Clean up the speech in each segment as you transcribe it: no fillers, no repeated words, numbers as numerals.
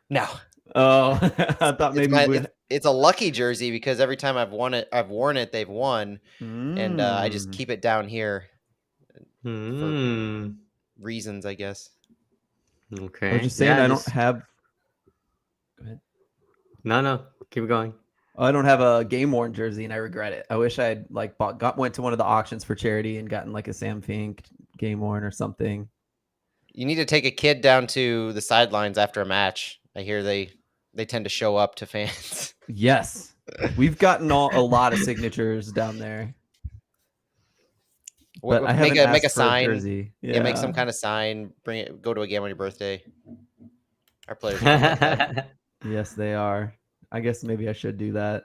No. Oh, I thought maybe It's a lucky jersey because every time I've worn it, they've won, and I just keep it down here for reasons, I guess. I was Okay. just saying Yeah, I don't just have. Go ahead. no. Keep going. I don't have a game worn jersey, and I regret it. I wish I had went to one of the auctions for charity and gotten like a Sam Fink game worn or something. You need to take a kid down to the sidelines after a match. I hear they tend to show up to fans. Yes, we've gotten a lot of signatures down there, but I haven't Make a asked for a sign. jersey. Yeah, make some kind of sign. Bring it. Go to a game on your birthday. Our players are fun like that. Yes, they are. I guess maybe I should do that.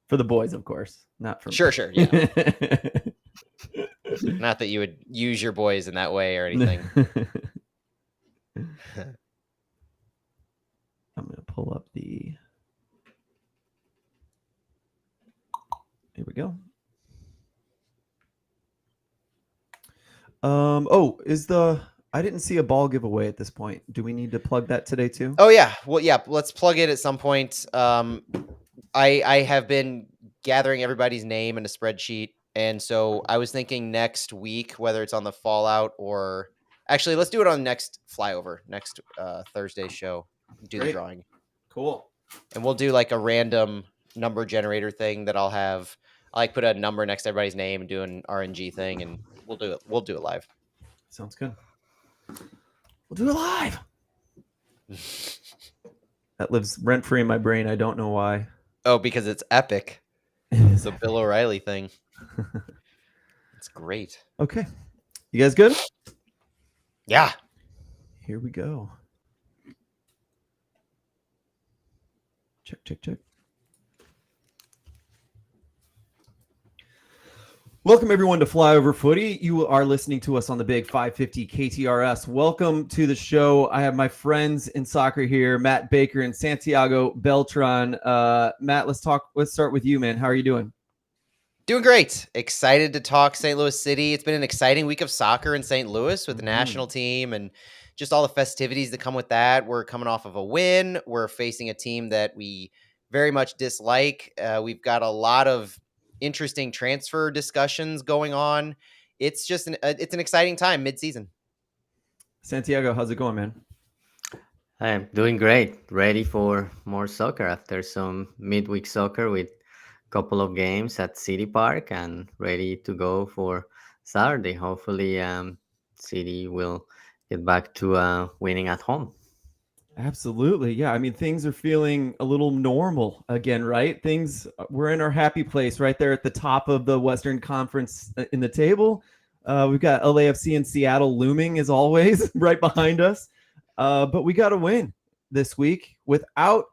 For the boys, of course, not for me. Sure, yeah. Not that you would use your boys in that way or anything. I'm going to pull up the. Here we go. I didn't see a ball giveaway at this point. Do we need to plug that today too? Oh yeah. Well, yeah, let's plug it at some point. I have been gathering everybody's name in a spreadsheet, and so I was thinking next week, whether it's on the Fallout or actually let's do it on next flyover, next Thursday show. Do Great. the drawing. Cool. And we'll do like a random number generator thing that I'll like put a number next to everybody's name and do an RNG thing, and we'll do it live. Sounds good. We'll do it live. That lives rent free in my brain. I don't know why. Oh, because it's epic. It's a Bill O'Reilly thing. It's great. Okay. You guys good? Yeah. Here we go. Check. Welcome, everyone, to Flyover Footy. You are listening to us on the Big 550 KTRS. Welcome to the show. I have my friends in soccer here, Matt Baker and Santiago Beltran. Matt, let's start with you, man. How are you doing? Doing great. Excited to talk St. Louis City. It's been an exciting week of soccer in St. Louis with the national team and just all the festivities that come with that. We're coming off of a win. We're facing a team that we very much dislike. We've got a lot of interesting transfer discussions going on. It's just it's an exciting time mid-season. Santiago, how's it going, man? I'm doing great. Ready for more soccer after some midweek soccer with a couple of games at City Park, and ready to go for Saturday. Hopefully, City will get back to winning at home. Absolutely. Yeah. I mean, things are feeling a little normal again, right? We're in our happy place right there at the top of the Western Conference in the table. We've got LAFC and Seattle looming as always right behind us. But we got to win this week without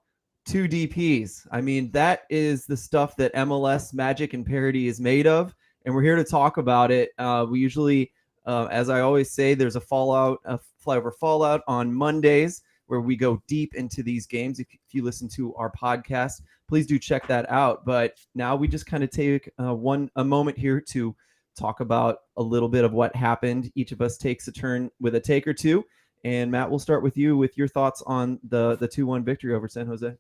two DPs. I mean, that is the stuff that MLS Magic and Parity is made of. And we're here to talk about it. We usually, as I always say, there's a flyover fallout on Mondays, where we go deep into these games. If you listen to our podcast, please do check that out. But now we just kind of take a moment here to talk about a little bit of what happened. Each of us takes a turn with a take or two. And Matt, we'll start with you with your thoughts on the 2-1 victory over San Jose.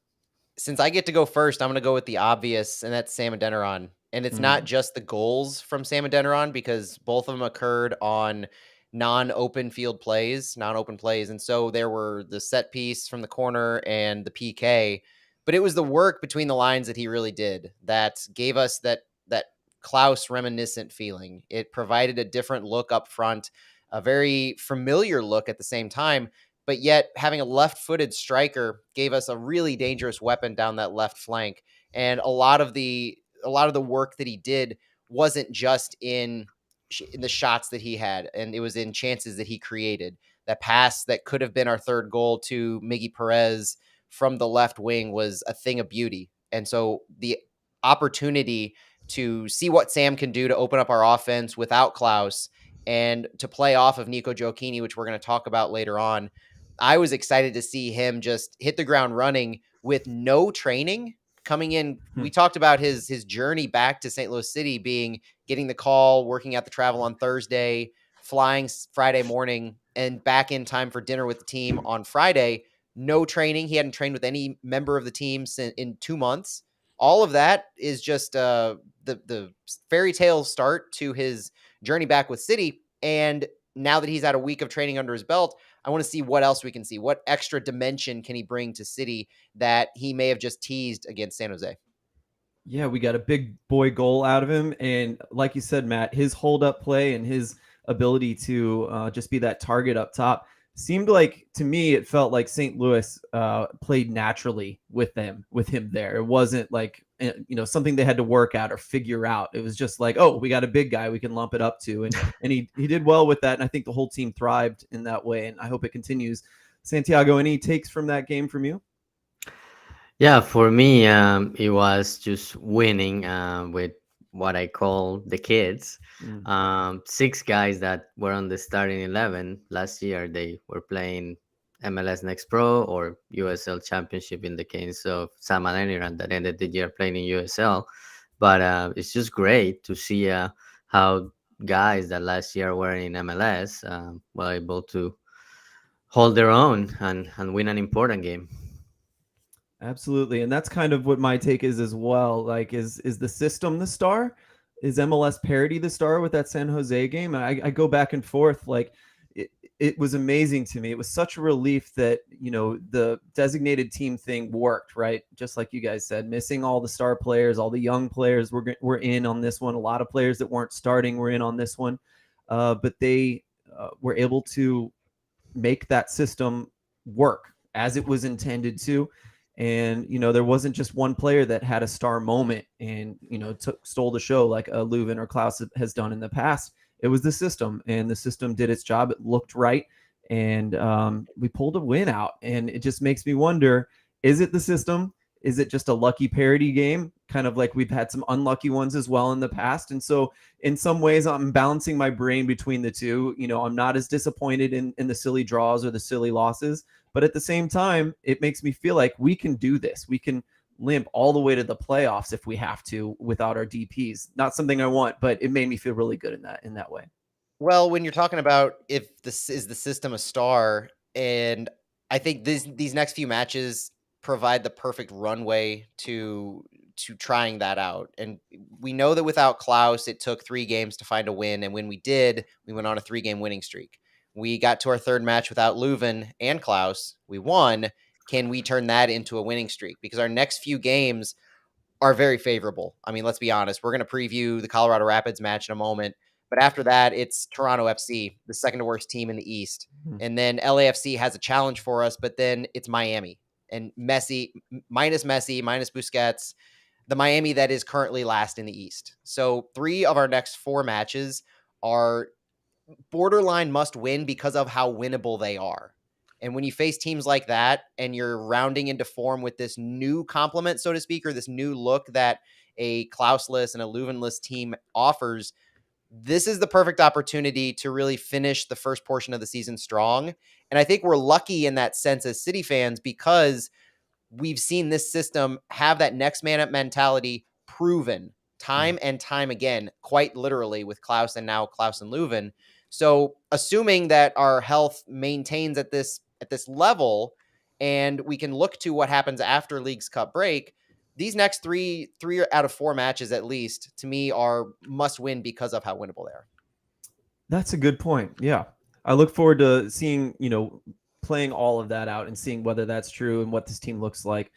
Since I get to go first, I'm going to go with the obvious, and that's Sam Adeniran. And it's not just the goals from Sam Adeniran, because both of them occurred on non-open plays. And so there were the set piece from the corner and the PK, but it was the work between the lines that he really did that gave us that Klaus reminiscent feeling. It provided a different look up front, a very familiar look at the same time, but yet having a left-footed striker gave us a really dangerous weapon down that left flank. And a lot of the work that he did wasn't just in the shots that he had, and it was in chances that he created. That pass that could have been our third goal to Miggy Perez from the left wing was a thing of beauty. And so the opportunity to see what Sam can do to open up our offense without Klaus and to play off of Nico Gioacchini, which we're going to talk about later on, I was excited to see him just hit the ground running with no training coming in. We talked about his journey back to St. Louis City being getting the call, working out the travel on Thursday, flying Friday morning, and back in time for dinner with the team on Friday. No training. He hadn't trained with any member of the team in 2 months. All of that is just the fairy tale start to his journey back with City. And now that he's had a week of training under his belt, I want to see what else we can see. What extra dimension can he bring to City that he may have just teased against San Jose? Yeah, we got a big boy goal out of him. And like you said, Matt, his hold up play and his ability to just be that target up top seemed like, to me, it felt like St. Louis played naturally with him there. It wasn't like, something they had to work out or figure out. It was just like, oh, we got a big guy we can lump it up to. And he did well with that. And I think the whole team thrived in that way. And I hope it continues. Santiago, any takes from that game from you? Yeah, for me, it was just winning with what I call the kids. Mm. Six guys that were on the starting 11 last year, they were playing MLS Next Pro or USL Championship in the case of Sam Adeniran that ended the year playing in USL. But it's just great to see how guys that last year were in MLS were able to hold their own and win an important game. Absolutely. And that's kind of what my take is as well. Like, is the system the star? Is MLS parity the star with that San Jose game? I go back and forth. Like, it was amazing to me. It was such a relief that, the designated team thing worked, right? Just like you guys said, missing all the star players, all the young players were in on this one. A lot of players that weren't starting were in on this one. But they were able to make that system work as it was intended to. And, there wasn't just one player that had a star moment and, stole the show like Leuven or Klaus has done in the past. It was the system, and the system did its job. It looked right. And we pulled a win out. And it just makes me wonder, is it the system? Is it just a lucky parity game? Kind of like we've had some unlucky ones as well in the past. And so in some ways, I'm balancing my brain between the two. I'm not as disappointed in the silly draws or the silly losses. But at the same time, it makes me feel like we can do this. We can limp all the way to the playoffs if we have to without our DPs. Not something I want, but it made me feel really good in that way. Well, when you're talking about if this is the system a star, and I think these next few matches provide the perfect runway to trying that out. And we know that without Klaus, it took 3 games to find a win, and when we did, we went on a 3-game winning streak. We got to our third match without Leuven and Klaus. We won. Can we turn that into a winning streak? Because our next few games are very favorable. I mean, let's be honest. We're going to preview the Colorado Rapids match in a moment. But after that, it's Toronto FC, the second worst team in the East. And then LAFC has a challenge for us, but then it's Miami. And Messi, minus Busquets, the Miami that is currently last in the East. So 3 of our next 4 matches are borderline must win because of how winnable they are. And when you face teams like that and you're rounding into form with this new complement, so to speak, or this new look that a Klausless and a Leuvenless team offers, this is the perfect opportunity to really finish the first portion of the season strong. And I think we're lucky in that sense as City fans because we've seen this system have that next man up mentality proven time and time again, quite literally with Klaus and now Klaus and Leuven. So assuming that our health maintains at this level and we can look to what happens after League's Cup break, these next three out of 4 matches at least to me are must win because of how winnable they are. That's a good point. Yeah. I look forward to seeing, playing all of that out and seeing whether that's true and what this team looks like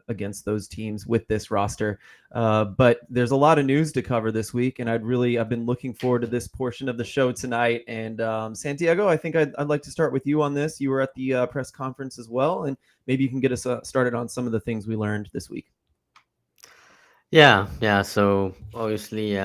against those teams with this roster. But there's a lot of news to cover this week, and I've been looking forward to this portion of the show tonight. And Santiago, I think I'd like to start with you on this. You were at the press conference as well, and maybe you can get us started on some of the things we learned this week. Yeah. So obviously,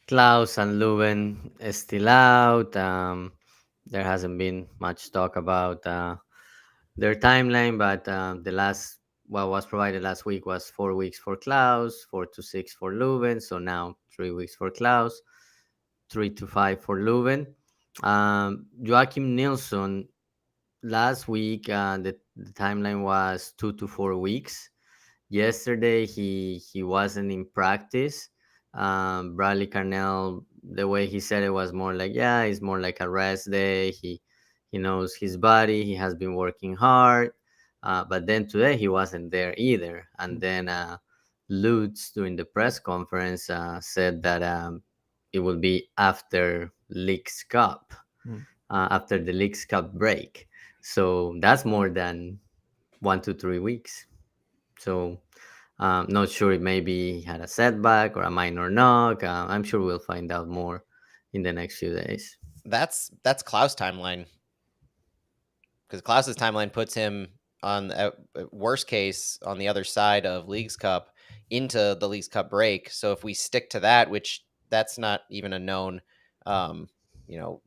Klaus and Leuven is still out. There hasn't been much talk about their timeline, but the last what was provided last week was 4 weeks for Klaus, 4 to 6 for Leuven. So now 3 weeks for Klaus, 3 to 5 for Leuven. Joachim Nilsson last week the timeline was 2 to 4 weeks. Yesterday he wasn't in practice. Bradley Carnell, the way he said it was more like, it's more like a rest day. He He knows his body. He has been working hard. But then today he wasn't there either. And then Lutz, during the press conference, said that it will be after Leagues Cup, after the Leagues Cup break. So that's more than 1 to 3 weeks. So not sure if maybe he had a setback or a minor knock. I'm sure we'll find out more in the next few days. That's Klaus' timeline, because Klaus's timeline puts him on worst case on the other side of Leagues Cup into the Leagues Cup break. So if we stick to that, which that's not even a known, you know,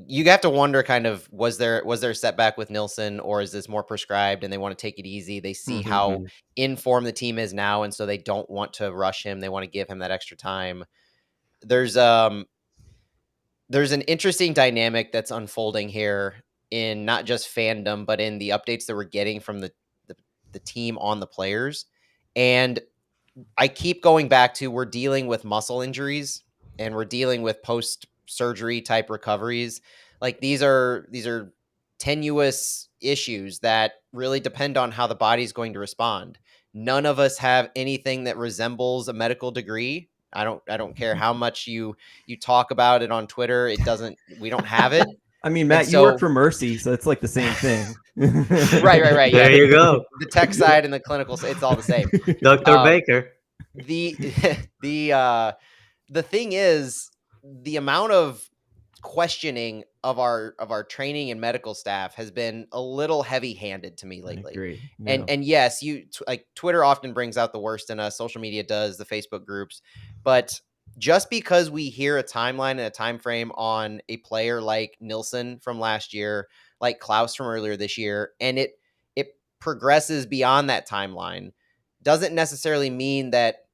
you have to wonder kind of was there a setback with Nilsson, or is this more prescribed and they want to take it easy? They see how in form the team is now, and so they don't want to rush him. They want to give him that extra time. There's an interesting dynamic that's unfolding here in not just fandom, but in the updates that we're getting from the team on the players. And I keep going back to, we're dealing with muscle injuries and we're dealing with post-surgery type recoveries. Like these are tenuous issues that really depend on how the body's going to respond. None of us have anything that resembles a medical degree. I don't care how much you talk about it on Twitter. We don't have it. I mean, Matt, you work for Mercy, so it's like the same thing. Right. There Yeah, you go. The tech side and the clinical side, it's all the same. Dr. Baker. The thing is, the amount of questioning of our training and medical staff has been a little heavy-handed to me lately. I agree. Yeah. And yes, like Twitter often brings out the worst in us. Social media does, the Facebook groups, but just because we hear a timeline and a time frame on a player like Nilsson from last year, like Klaus from earlier this year, and it progresses beyond that timeline, doesn't necessarily mean that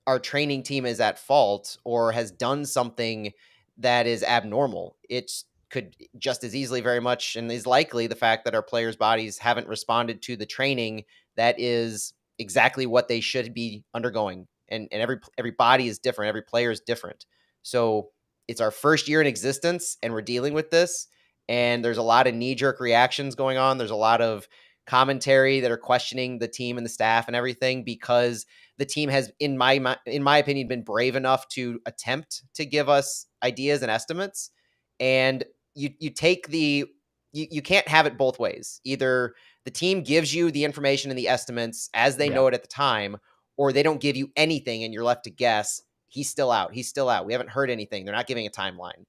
our training team is at fault or has done something that is abnormal. It could just as easily, very much, and is likely, the fact that our players' bodies haven't responded to the training that is exactly what they should be undergoing. And every body is different. Every player is different. So it's our first year in existence and we're dealing with this. And there's a lot of knee-jerk reactions going on. There's a lot of commentary that are questioning the team and the staff and everything, because the team has, in my opinion, been brave enough to attempt to give us ideas and estimates. And you take you can't have it both ways. Either the team gives you the information and the estimates as they know it at the time, or they don't give you anything and you're left to guess. He's still out. We haven't heard anything. They're not giving a timeline.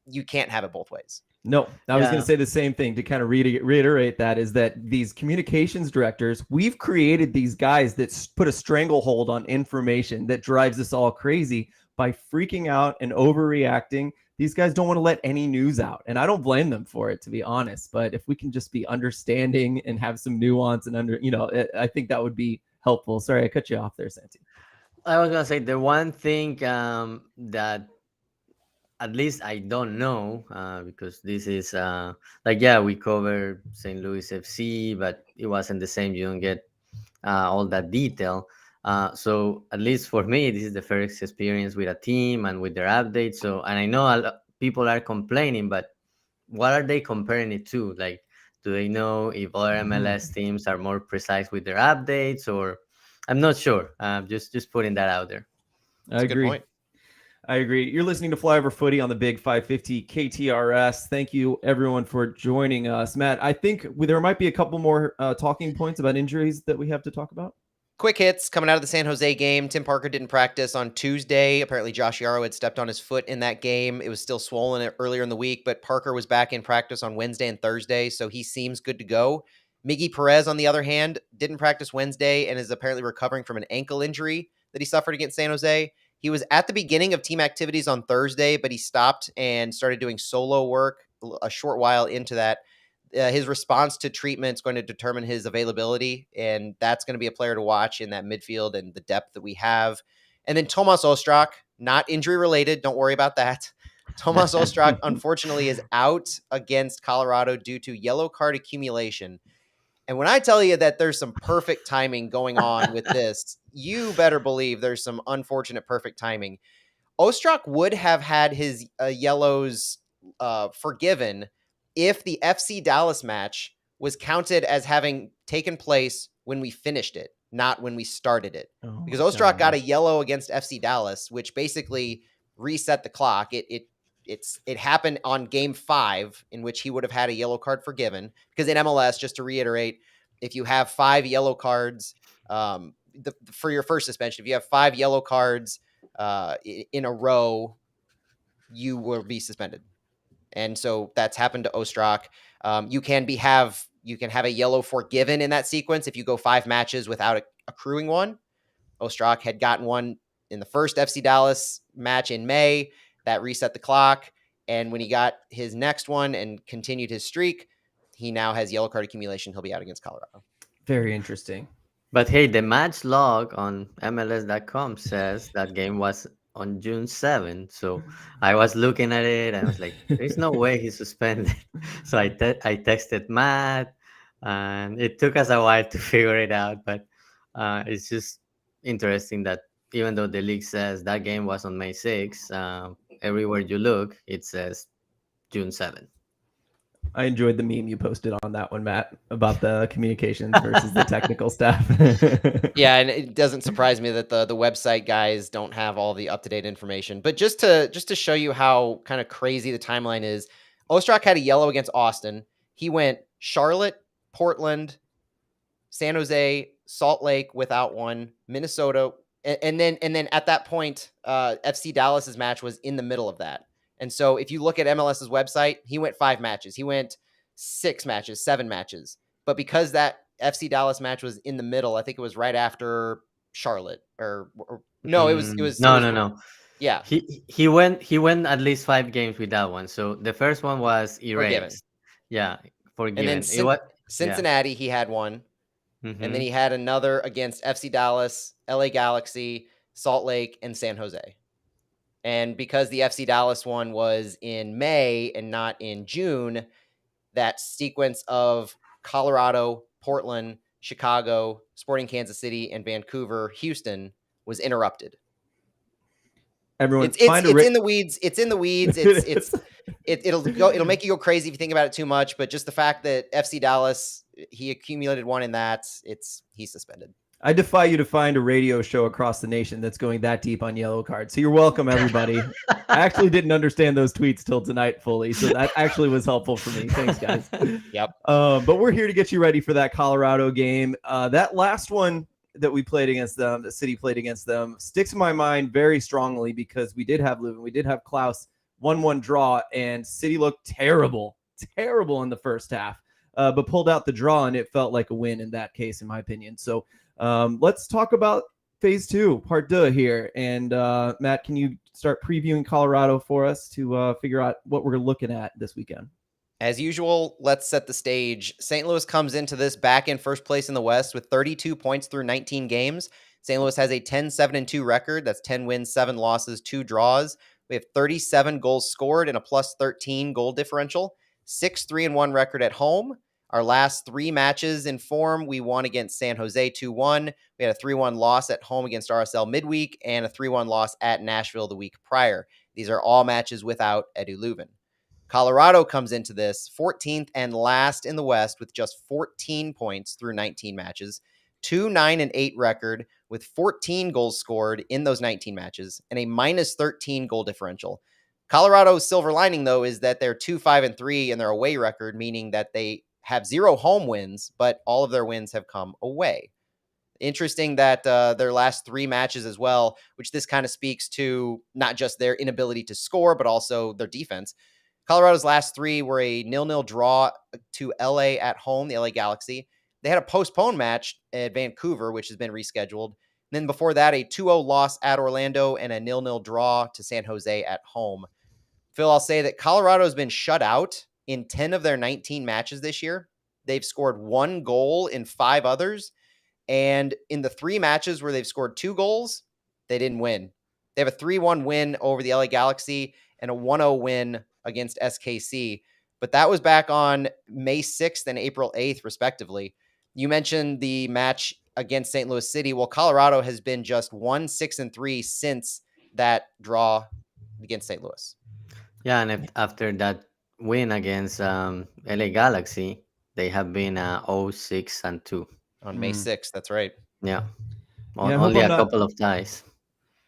You can't have it both ways. No, I was going to say the same thing to kind of reiterate that, is that these communications directors, we've created these guys that put a stranglehold on information that drives us all crazy by freaking out and overreacting. These guys don't want to let any news out, and I don't blame them for it, to be honest. But if we can just be understanding and have some nuance and I think that would be helpful. Sorry, I cut you off there, Santi. I was going to say the one thing that at least I don't know, because this is we cover St. Louis FC, but it wasn't the same. You don't get all that detail. So at least for me, this is the first experience with a team and with their updates. So, and I know people are complaining, but what are they comparing it to? Like, do they know if other MLS teams are more precise with their updates, or I'm not sure. Just putting that out there. That's I agree. Good point. I agree. You're listening to Flyover Footy on the Big 550 KTRS. Thank you, everyone, for joining us. Matt, I think there might be a couple more talking points about injuries that we have to talk about. Quick hits coming out of the San Jose game. Tim Parker didn't practice on Tuesday. Apparently, Josh Yarrow had stepped on his foot in that game. It was still swollen earlier in the week, but Parker was back in practice on Wednesday and Thursday, so he seems good to go. Miggy Perez, on the other hand, didn't practice Wednesday and is apparently recovering from an ankle injury that he suffered against San Jose. He was at the beginning of team activities on Thursday, but he stopped and started doing solo work a short while into that. His response to treatment is going to determine his availability, and that's going to be a player to watch in that midfield and the depth that we have. And then Tomas Ostrak, not injury related, don't worry about that. Tomas Ostrak, unfortunately, is out against Colorado due to yellow card accumulation. And when I tell you that there's some perfect timing going on with this, you better believe there's some unfortunate perfect timing. Ostrak would have had his yellows forgiven if the FC Dallas match was counted as having taken place when we finished it, not when we started it. Oh Because my Ostrak got a gosh. yellow against FC Dallas, which basically reset the clock. It happened on game 5, in which he would have had a yellow card forgiven. Because in MLS, just to reiterate, if you have 5 yellow cards for your first suspension, if you have 5 yellow cards in a row, you will be suspended. And so that's happened to Ostrak. You can have a yellow forgiven in that sequence if you go 5 matches without accruing one. Ostrak had gotten one in the first FC Dallas match in May. That reset the clock. And when he got his next one and continued his streak, he now has yellow card accumulation. He'll be out against Colorado. Very interesting. But hey, the match log on MLS.com says that game was on June 7th. So I was looking at it and I was like, there's no way he's suspended. So I texted Matt, and it took us a while to figure it out. But it's just interesting that even though the league says that game was on May 6th, everywhere you look, it says June 7th. I enjoyed the meme you posted on that one, Matt, about the communications versus the technical staff. Yeah, and it doesn't surprise me that the website guys don't have all the up-to-date information. But just to show you how kind of crazy the timeline is, Ostrak had a yellow against Austin. He went Charlotte, Portland, San Jose, Salt Lake without one, Minnesota, and then at that point, FC Dallas's match was in the middle of that. And so if you look at MLS's website, he went 5 matches. He went 6 matches, 7 matches. But because that FC Dallas match was in the middle, I think it was right after Charlotte or no, it was no. Yeah. He went at least 5 games with that one. So the first one was erased. Forgiven. Yeah, forgiven. And then Cincinnati, he had one. Mm-hmm. And then he had another against FC Dallas, LA Galaxy, Salt Lake, and San Jose. And because the FC Dallas one was in May and not in June, that sequence of Colorado, Portland, Chicago, Sporting Kansas City, and Vancouver, Houston was interrupted. Everyone, it's in the weeds. It's in the weeds. It'll make you go crazy if you think about it too much. But just the fact that FC Dallas, he accumulated one in that, he's suspended. I defy you to find a radio show across the nation that's going that deep on yellow cards. So you're welcome, everybody. I actually didn't understand those tweets till tonight fully, so that actually was helpful for me. Thanks, guys. Yep. But we're here to get you ready for that Colorado game. That last one that we played against them, the City played against them, sticks in my mind very strongly because we did have Leuven, we did have Klaus, 1-1 draw, and City looked terrible in the first half, but pulled out the draw, and it felt like a win in that case, in my opinion. So let's talk about phase 2, part 2 here. And Matt, can you start previewing Colorado for us to figure out what we're looking at this weekend? As usual, let's set the stage. St. Louis comes into this back in first place in the West with 32 points through 19 games. St. Louis has a 10-7-2 record. That's 10 wins, 7 losses, 2 draws. We have 37 goals scored and a plus 13 goal differential. 6-3-1 record at home. Our last 3 matches in form, we won against San Jose 2-1. We had a 3-1 loss at home against RSL midweek and a 3-1 loss at Nashville the week prior. These are all matches without Edu Leuven. Colorado comes into this 14th and last in the West with just 14 points through 19 matches, 2-9-8 record with 14 goals scored in those 19 matches and a minus 13 goal differential. Colorado's silver lining, though, is that they're 2-5-3 in their away record, meaning that they have 0 home wins, but all of their wins have come away. Interesting that their last 3 matches as well, which this kind of speaks to not just their inability to score, but also their defense. Colorado's last 3 were a 0-0 draw to LA at home, the LA Galaxy. They had a postponed match at Vancouver, which has been rescheduled. And then before that, a 2-0 loss at Orlando and a 0-0 draw to San Jose at home. Phil, I'll say that Colorado's been shut out in 10 of their 19 matches this year. They've scored 1 goal in 5 others. And in the 3 matches where they've scored 2 goals, they didn't win. They have a 3-1 win over the LA Galaxy and a 1-0 win against SKC. But that was back on May 6th and April 8th, respectively. You mentioned the match against St. Louis City. Well, Colorado has been just 1-6-3 since that draw against St. Louis. Yeah, and after that win against LA Galaxy, they have been 0-6-2. On May 6th. That's right. Yeah, Yeah, only a couple of ties.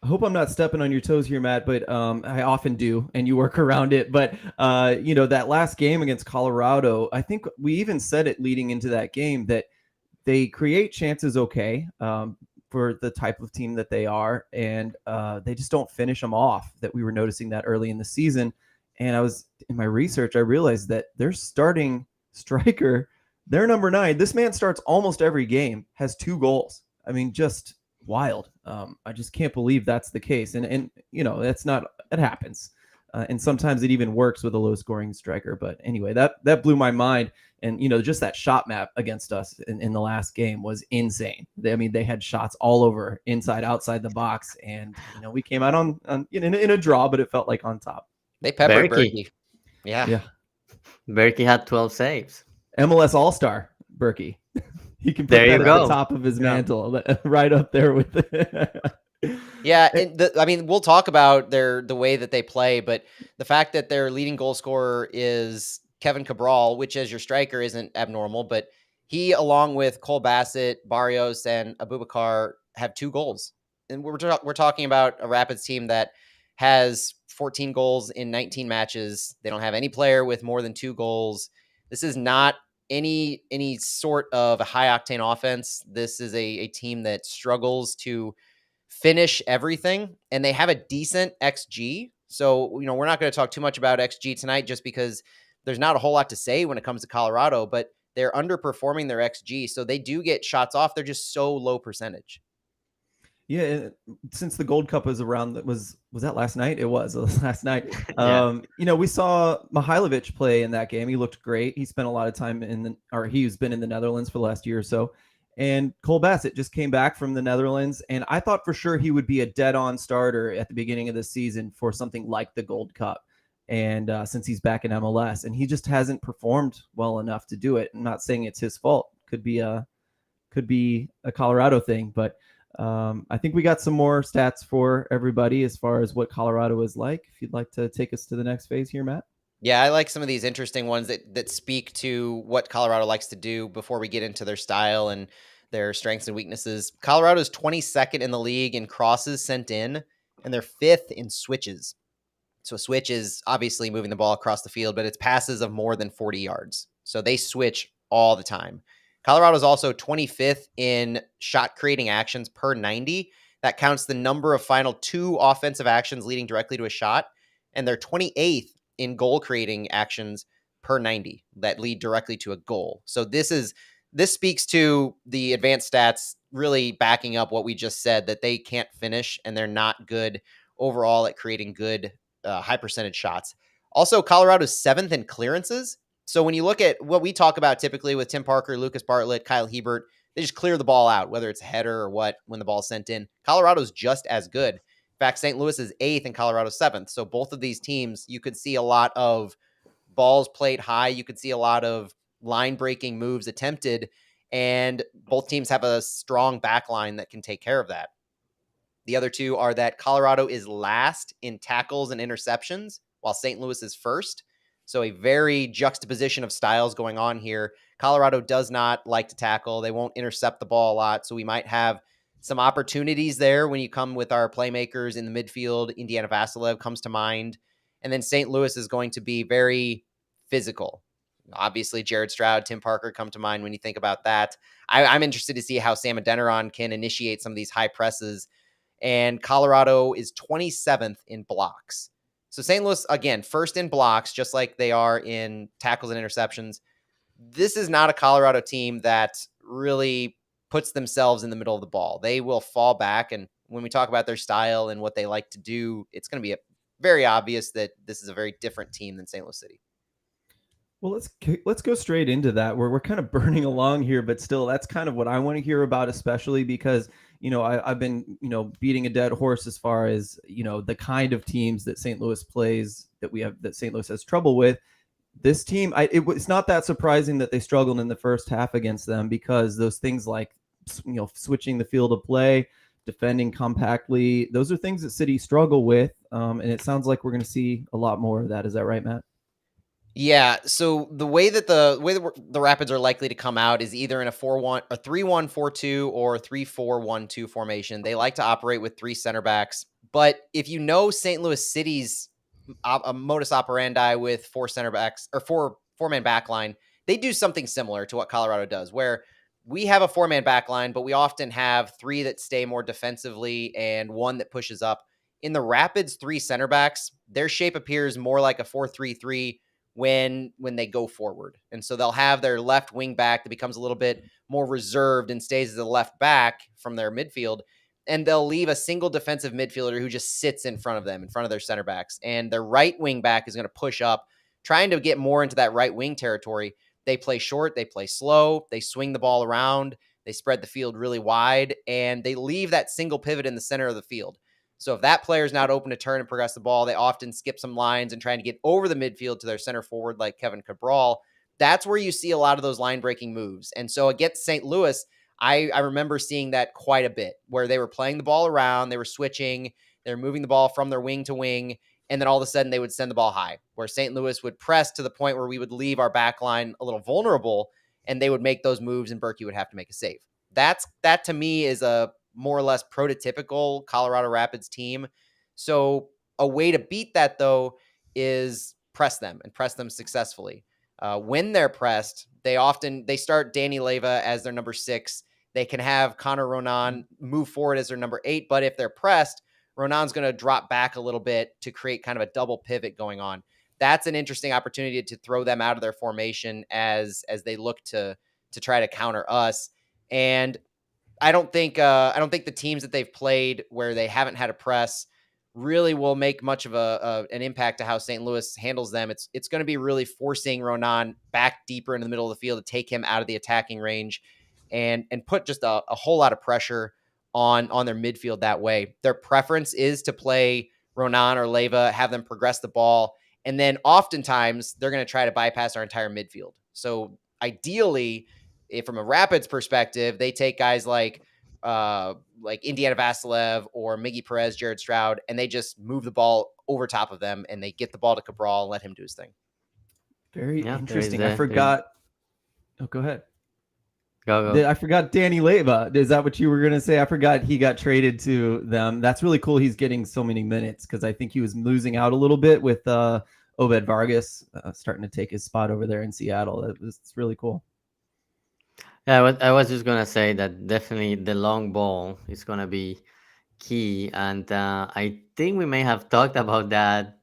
I hope I'm not stepping on your toes here, Matt, but I often do, and you work around it. But that last game against Colorado, I think we even said it leading into that game that they create chances okay for the type of team that they are, and they just don't finish them off. That we were noticing that early in the season, and I was in my research, I realized that their starting striker, their number 9, this man starts almost every game, has 2 goals. I mean, just wild. I just can't believe that's the case, and that's not, it happens, and sometimes it even works with a low scoring striker. But anyway, that blew my mind. And just that shot map against us in the last game was insane. They had shots all over, inside, outside the box, and we came out on in a draw, but it felt like on top. They peppered Berkey. Berkey. Yeah. Berkey had 12 saves. MLS All-Star Berkey. He can put There you that at go. the top of his mantle, right up there with Yeah, and we'll talk about the way that they play, but the fact that their leading goal scorer is Kevin Cabral, which as your striker isn't abnormal, but he, along with Cole Bassett, Barrios, and Abubakar, have 2 goals. And we're talking about a Rapids team that has 14 goals in 19 matches. They don't have any player with more than 2 goals. This is not any sort of a high octane offense. This is a team that struggles to finish everything, and they have a decent XG. So, we're not going to talk too much about XG tonight just because there's not a whole lot to say when it comes to Colorado, but they're underperforming their XG. So they do get shots off. They're just so low percentage. Yeah, since the Gold Cup was around, was that last night? It was last night. Yeah. We saw Mihailovic play in that game. He looked great. He spent a lot of time he's been in the Netherlands for the last year or so. And Cole Bassett just came back from the Netherlands, and I thought for sure he would be a dead-on starter at the beginning of the season for something like the Gold Cup. And since he's back in MLS, and he just hasn't performed well enough to do it. I'm not saying it's his fault. Could be a Colorado thing, but I think we got some more stats for everybody as far as what Colorado is like. If you'd like to take us to the next phase here, Matt. Yeah, I like some of these interesting ones that speak to what Colorado likes to do before we get into their style and their strengths and weaknesses. Colorado's 22nd in the league in crosses sent in, and they're 5th in switches. So a switch is obviously moving the ball across the field, but it's passes of more than 40 yards. So they switch all the time. Colorado's also 25th in shot creating actions per 90. That counts the number of final 2 offensive actions leading directly to a shot. And they're 28th in goal creating actions per 90 that lead directly to a goal. So this speaks to the advanced stats really backing up what we just said, that they can't finish and they're not good overall at creating good high percentage shots. Also, Colorado's 7th in clearances. So when you look at what we talk about typically with Tim Parker, Lucas Bartlett, Kyle Hebert, they just clear the ball out, whether it's a header or what, when the ball's sent in. Colorado's just as good. In fact, St. Louis is 8th and Colorado's 7th. So both of these teams, you could see a lot of balls played high. You could see a lot of line-breaking moves attempted, and both teams have a strong back line that can take care of that. The other two are that Colorado is last in tackles and interceptions, while St. Louis is first. So a very juxtaposition of styles going on here. Colorado does not like to tackle. They won't intercept the ball a lot, so we might have some opportunities there when you come with our playmakers in the midfield. Indiana Vasilev comes to mind. And then St. Louis is going to be very physical. Obviously, Jared Stroud, Tim Parker come to mind when you think about that. I'm interested to see how Sam Adeniran can initiate some of these high presses. And Colorado is 27th in blocks. So St. Louis, again, first in blocks, just like they are in tackles and interceptions. This is not a Colorado team that really puts themselves in the middle of the ball. They will fall back. And when we talk about their style and what they like to do, it's going to be very obvious that this is a very different team than St. Louis City. Well, let's go straight into that. We're kind of burning along here, but still, that's kind of what I want to hear about, especially because I've been beating a dead horse as far as the kind of teams that St. Louis plays, that St. Louis has trouble with. This team, it's not that surprising that they struggled in the first half against them, because those things like switching the field of play, defending compactly, those are things that City struggle with, and it sounds like we're going to see a lot more of that. Is that right, Matt? Yeah, so the Rapids are likely to come out is either in a 4-1 a 3-1-4-2 or 3-4-1-2 formation. They like to operate with three center backs, but if you know St. Louis City's a modus operandi with four center backs or four-man back line, they do something similar to what Colorado does, where we have a four-man back line, but we often have three that stay more defensively and one that pushes up. In the Rapids, three center backs, their shape appears more like a 4-3-3 when they go forward. And so they'll have their left wing back that becomes a little bit more reserved and stays as a left back from their midfield. And they'll leave a single defensive midfielder who just sits in front of them, in front of their center backs. And their right wing back is going to push up, trying to get more into that right wing territory. They play short, they play slow, they swing the ball around, they spread the field really wide, and they leave that single pivot in the center of the field. So if that player is not open to turn and progress the ball, they often skip some lines and trying to get over the midfield to their center forward like Kevin Cabral. That's where you see a lot of those line breaking moves. And so against St. Louis, I remember seeing that quite a bit where they were playing the ball around, they were switching, they were moving the ball from their wing to wing, and then all of a sudden they would send the ball high, where St. Louis would press to the point where we would leave our back line a little vulnerable, and they would make those moves, and Berkey would have to make a save. That to me is a more or less prototypical Colorado Rapids team. So a way to beat that, though, is press them and press them successfully. When they're pressed, they start Danny Leyva as their number 6. They can have Connor Ronan move forward as their number 8, but if they're pressed, Ronan's going to drop back a little bit to create kind of a double pivot going on. That's an interesting opportunity to throw them out of their formation as they look to try to counter us. And I don't think the teams that they've played where they haven't had a press really will make much of an impact to how St. Louis handles them. It's going to be really forcing Ronan back deeper in the middle of the field to take him out of the attacking range and put just a whole lot of pressure on their midfield that way. Their preference is to play Ronan or Leyva, have them progress the ball, and then oftentimes they're going to try to bypass our entire midfield. So ideally, if from a Rapids perspective, they take guys like Indiana Vasilev or Miggy Perez, Jared Stroud, and they just move the ball over top of them and they get the ball to Cabral and let him do his thing. Very interesting. I forgot. Oh, go ahead. Go. I forgot Danny Leyva. Is that what you were going to say? I forgot he got traded to them. That's really cool. He's getting so many minutes because I think he was losing out a little bit with Obed Vargas starting to take his spot over there in Seattle. It's really cool. Yeah, I was just gonna say that definitely the long ball is gonna be key, and I think we may have talked about that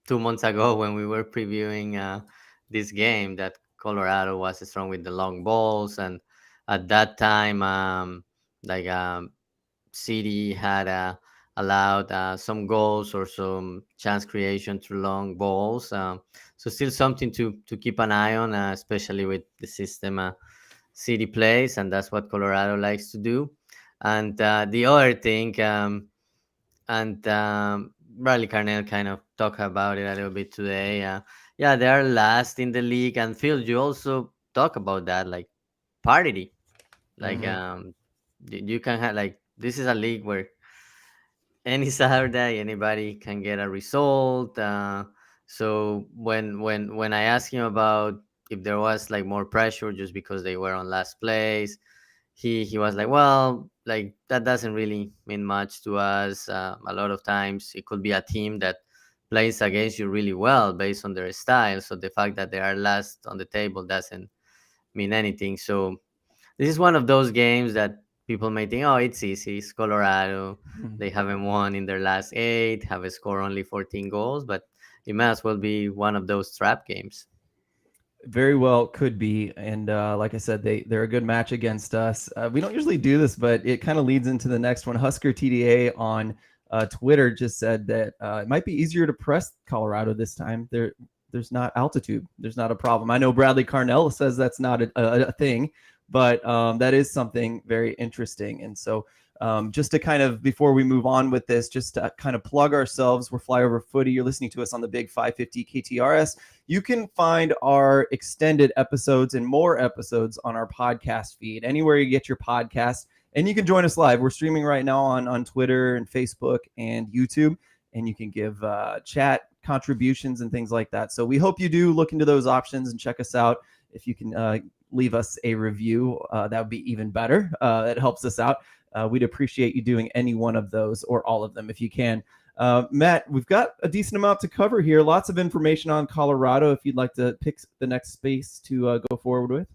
2 months ago when we were previewing this game. That Colorado was strong with the long balls, and at that time, like City had allowed some goals or some chance creation through long balls. So still something to keep an eye on, especially with the system. City plays, and that's what Colorado likes to do. And the other thing, and Bradley Carnell kind of talked about it a little bit today. Yeah, they are last in the league, and Phil, you also talk about that, like parity. Like you can have like this is a league where any Saturday anybody can get a result. So when I asked him about if there was like more pressure just because they were on last place, he was like, well, like that doesn't really mean much to us. A lot of times it could be a team that plays against you really well based on their style. So the fact that they are last on the table doesn't mean anything. So this is one of those games that people may think, oh, it's easy. It's Colorado. They haven't won in their last 8, have scored only 14 goals, but it might as well be one of those trap games. Very well could be. And like I said, they're a good match against us. We don't usually do this, but it kind of leads into the next one. Husker TDA on Twitter just said that it might be easier to press Colorado this time. There's not altitude. There's not a problem. I know Bradley Carnell says that's not a thing, but that is something very interesting. And so just to kind of, before we move on with this, just to kind of plug ourselves, we're Flyover Footy. You're listening to us on the Big 550 KTRS. You can find our extended episodes and more episodes on our podcast feed, anywhere you get your podcast. And you can join us live. We're streaming right now on Twitter and Facebook and YouTube. And you can give chat contributions and things like that. So we hope you do look into those options and check us out. If you can leave us a review, that would be even better. It helps us out. We'd appreciate you doing any one of those or all of them if you can. Matt, we've got a decent amount to cover here. Lots of information on Colorado. If you'd like to pick the next space to go forward with.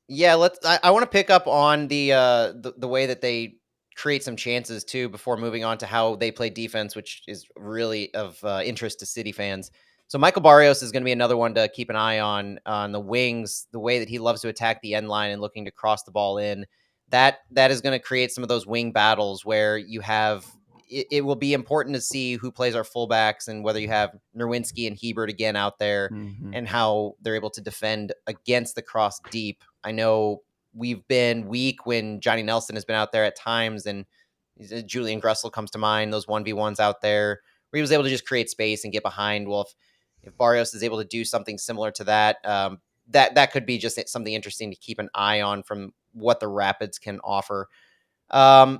Yeah, I want to pick up on the way that they create some chances too before moving on to how they play defense, which is really of interest to City fans. So Michael Barrios is going to be another one to keep an eye on the wings, the way that he loves to attack the end line and looking to cross the ball in. That is going to create some of those wing battles where you have it will be important to see who plays our fullbacks and whether you have Nerwinski and Hebert again out there and how they're able to defend against the cross deep. I know we've been weak when Johnny Nelson has been out there at times, and Julian Gressel comes to mind, those 1v1s out there where he was able to just create space and get behind. Well, if Barrios is able to do something similar to that, that could be just something interesting to keep an eye on from what the Rapids can offer. I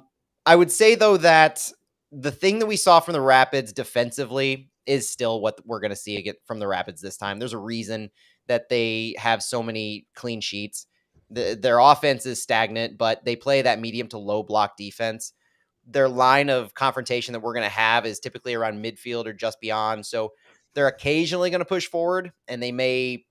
would say, though, that the thing that we saw from the Rapids defensively is still what we're going to see from the Rapids this time. There's a reason that they have so many clean sheets. Their offense is stagnant, but they play that medium to low block defense. Their line of confrontation that we're going to have is typically around midfield or just beyond. So they're occasionally going to push forward, and they may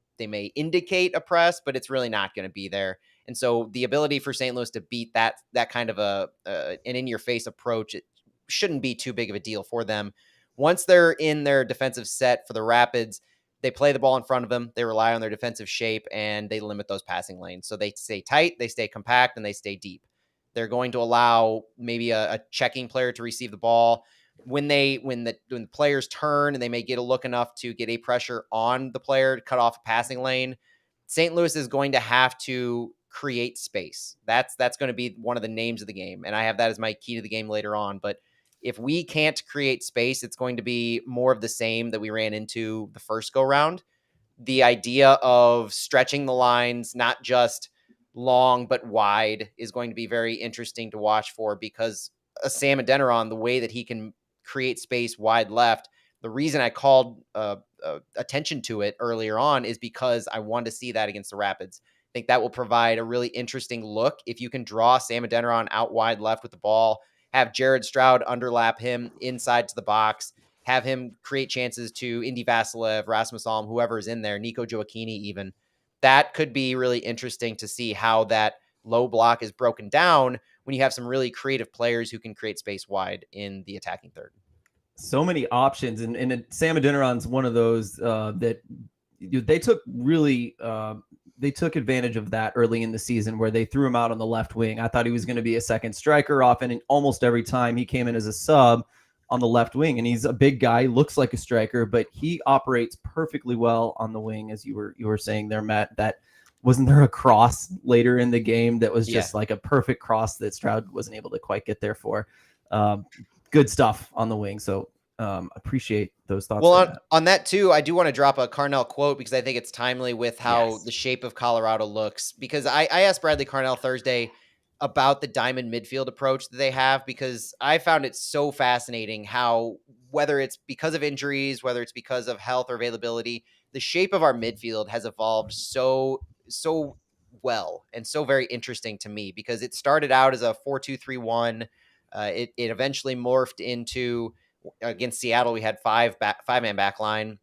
indicate a press, but it's really not going to be there. And so the ability for St. Louis to beat that kind of an in-your-face approach, it shouldn't be too big of a deal for them. Once they're in their defensive set for the Rapids, they play the ball in front of them. They rely on their defensive shape, and they limit those passing lanes. So they stay tight, they stay compact, and they stay deep. They're going to allow maybe a checking player to receive the ball. When the players turn and they may get a look enough to get a pressure on the player to cut off a passing lane, St. Louis is going to have to create space. That's going to be one of the names of the game. And I have that as my key to the game later on. But if we can't create space, it's going to be more of the same that we ran into the first go round. The idea of stretching the lines, not just long but wide, is going to be very interesting to watch for, because a Sam Adeniran, the way that he can create space wide left, the reason I called attention to it earlier on is because I wanted to see that against the Rapids. I think that will provide a really interesting look. If you can draw Sam Adeniran out wide left with the ball, have Jared Stroud underlap him inside to the box, have him create chances to Indy Vasilev, Rasmus Alm, whoever is in there, Nico Gioacchini even. That could be really interesting to see how that low block is broken down when you have some really creative players who can create space wide in the attacking third. So many options, and Sam Adeniran's one of those that they took really they took advantage of that early in the season, where they threw him out on the left wing. I thought he was going to be a second striker often, and almost every time he came in as a sub on the left wing. And he's a big guy, looks like a striker, but he operates perfectly well on the wing, as you were saying there, Matt. That wasn't there a cross later in the game that was just like a perfect cross that Stroud wasn't able to quite get there for. Good stuff on the wing. So appreciate those thoughts. Well, on that too, I do want to drop a Carnell quote, because I think it's timely with how the shape of Colorado looks. Because I asked Bradley Carnell Thursday about the diamond midfield approach that they have, because I found it so fascinating how, whether it's because of injuries, whether it's because of health or availability, the shape of our midfield has evolved so well and so very interesting to me, because it started out as a 4-2-3-1. It eventually morphed into, against Seattle, we had five-man back line.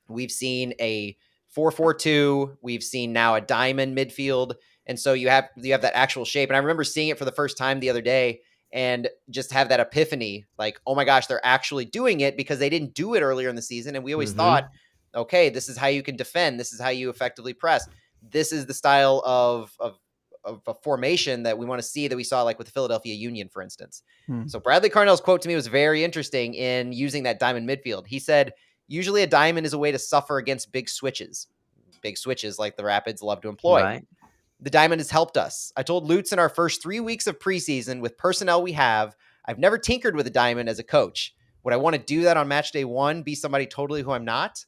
We've seen a 4-4-2. We've seen now a diamond midfield. And so you have that actual shape. And I remember seeing it for the first time the other day and just have that epiphany, like, oh my gosh, they're actually doing it, because they didn't do it earlier in the season. And we always thought, okay, this is how you can defend. This is how you effectively press. This is the style of a formation that we want to see, that we saw like with the Philadelphia Union, for instance. So Bradley Carnell's quote to me was very interesting in using that diamond midfield. He said, usually a diamond is a way to suffer against big switches like the Rapids love to employ. Right. The diamond has helped us. I told Lutz in our first 3 weeks of preseason, with personnel we have, I've never tinkered with a diamond as a coach. Would I want to do that on match day one, be somebody totally who I'm not?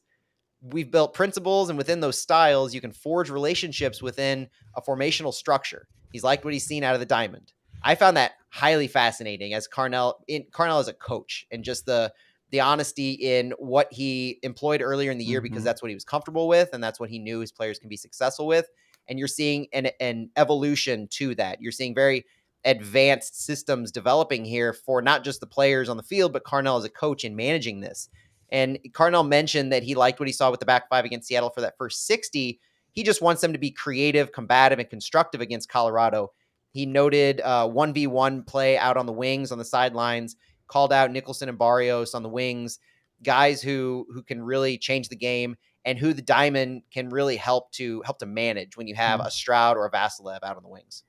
We've built principles, and within those styles, you can forge relationships within a formational structure. He's liked what he's seen out of the diamond. I found that highly fascinating as Carnell as a coach, and just the the honesty in what he employed earlier in the year, because that's what he was comfortable with and that's what he knew his players can be successful with. And you're seeing an evolution to that. You're seeing very advanced systems developing here for not just the players on the field, but Carnell as a coach in managing this. And Carnell mentioned that he liked what he saw with the back five against Seattle for that first 60. He just wants them to be creative, combative, and constructive against Colorado. He noted 1v1 play out on the wings, on the sidelines, called out Nicholson and Barrios on the wings, guys who can really change the game and who the diamond can really help to manage when you have a Stroud or a Vasilev out on the wings.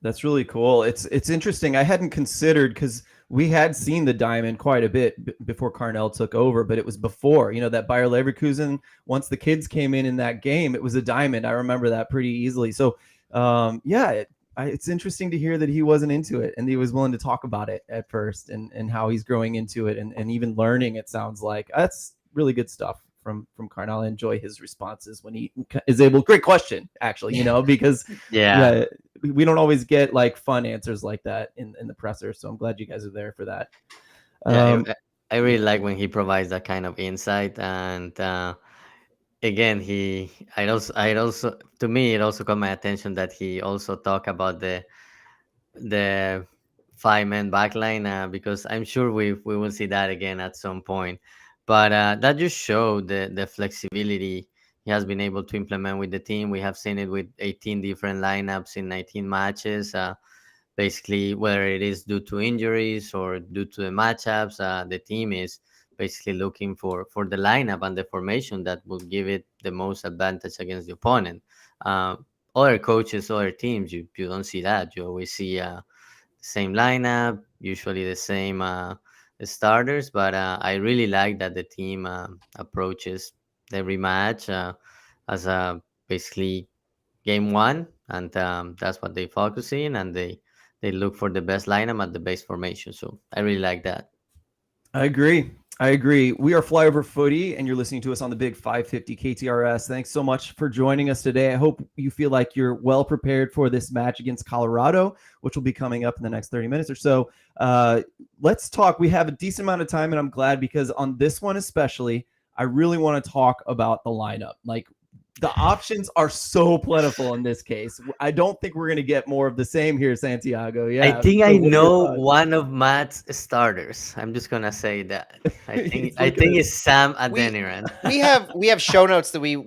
That's really cool. It's interesting. I hadn't considered, because we had seen the diamond quite a bit before Carnell took over, but it was before, that Bayer Leverkusen, once the kids came in that game, it was a diamond. I remember that pretty easily. So it's interesting to hear that he wasn't into it and he was willing to talk about it at first and how he's growing into it and even learning. It sounds like that's really good stuff from Carnell. I enjoy his responses when he is able. Great question, actually, because we don't always get like fun answers like that in the presser. So I'm glad you guys are there for that. I really like when he provides that kind of insight. And again, I also to me it also caught my attention that he also talked about the 5-man backline, because I'm sure we will see that again at some point. But that just showed the flexibility he has been able to implement with the team. We have seen it with 18 different lineups in 19 matches. Basically, whether it is due to injuries or due to the matchups, the team is basically looking for the lineup and the formation that will give it the most advantage against the opponent. Other coaches, other teams, you don't see that. You always see same lineup, usually the same starters. But I really like that the team approaches every match as a basically game one, and that's what they focus in, and they look for the best lineup at the base formation. So I really like that. I agree. We are Flyover Footy, and you're listening to us on the Big 550 KTRS. Thanks so much for joining us today. I hope you feel like you're well prepared for this match against Colorado, which will be coming up in the next 30 minutes or so. Let's talk. We have a decent amount of time, and I'm glad, because on this one especially, I really want to talk about the lineup. Like, the options are so plentiful in this case. I don't think we're going to get more of the same here, Santiago. Yeah, I think I know one of Matt's starters. I'm just gonna say that. I think it's Sam Adeniran. We have show notes that we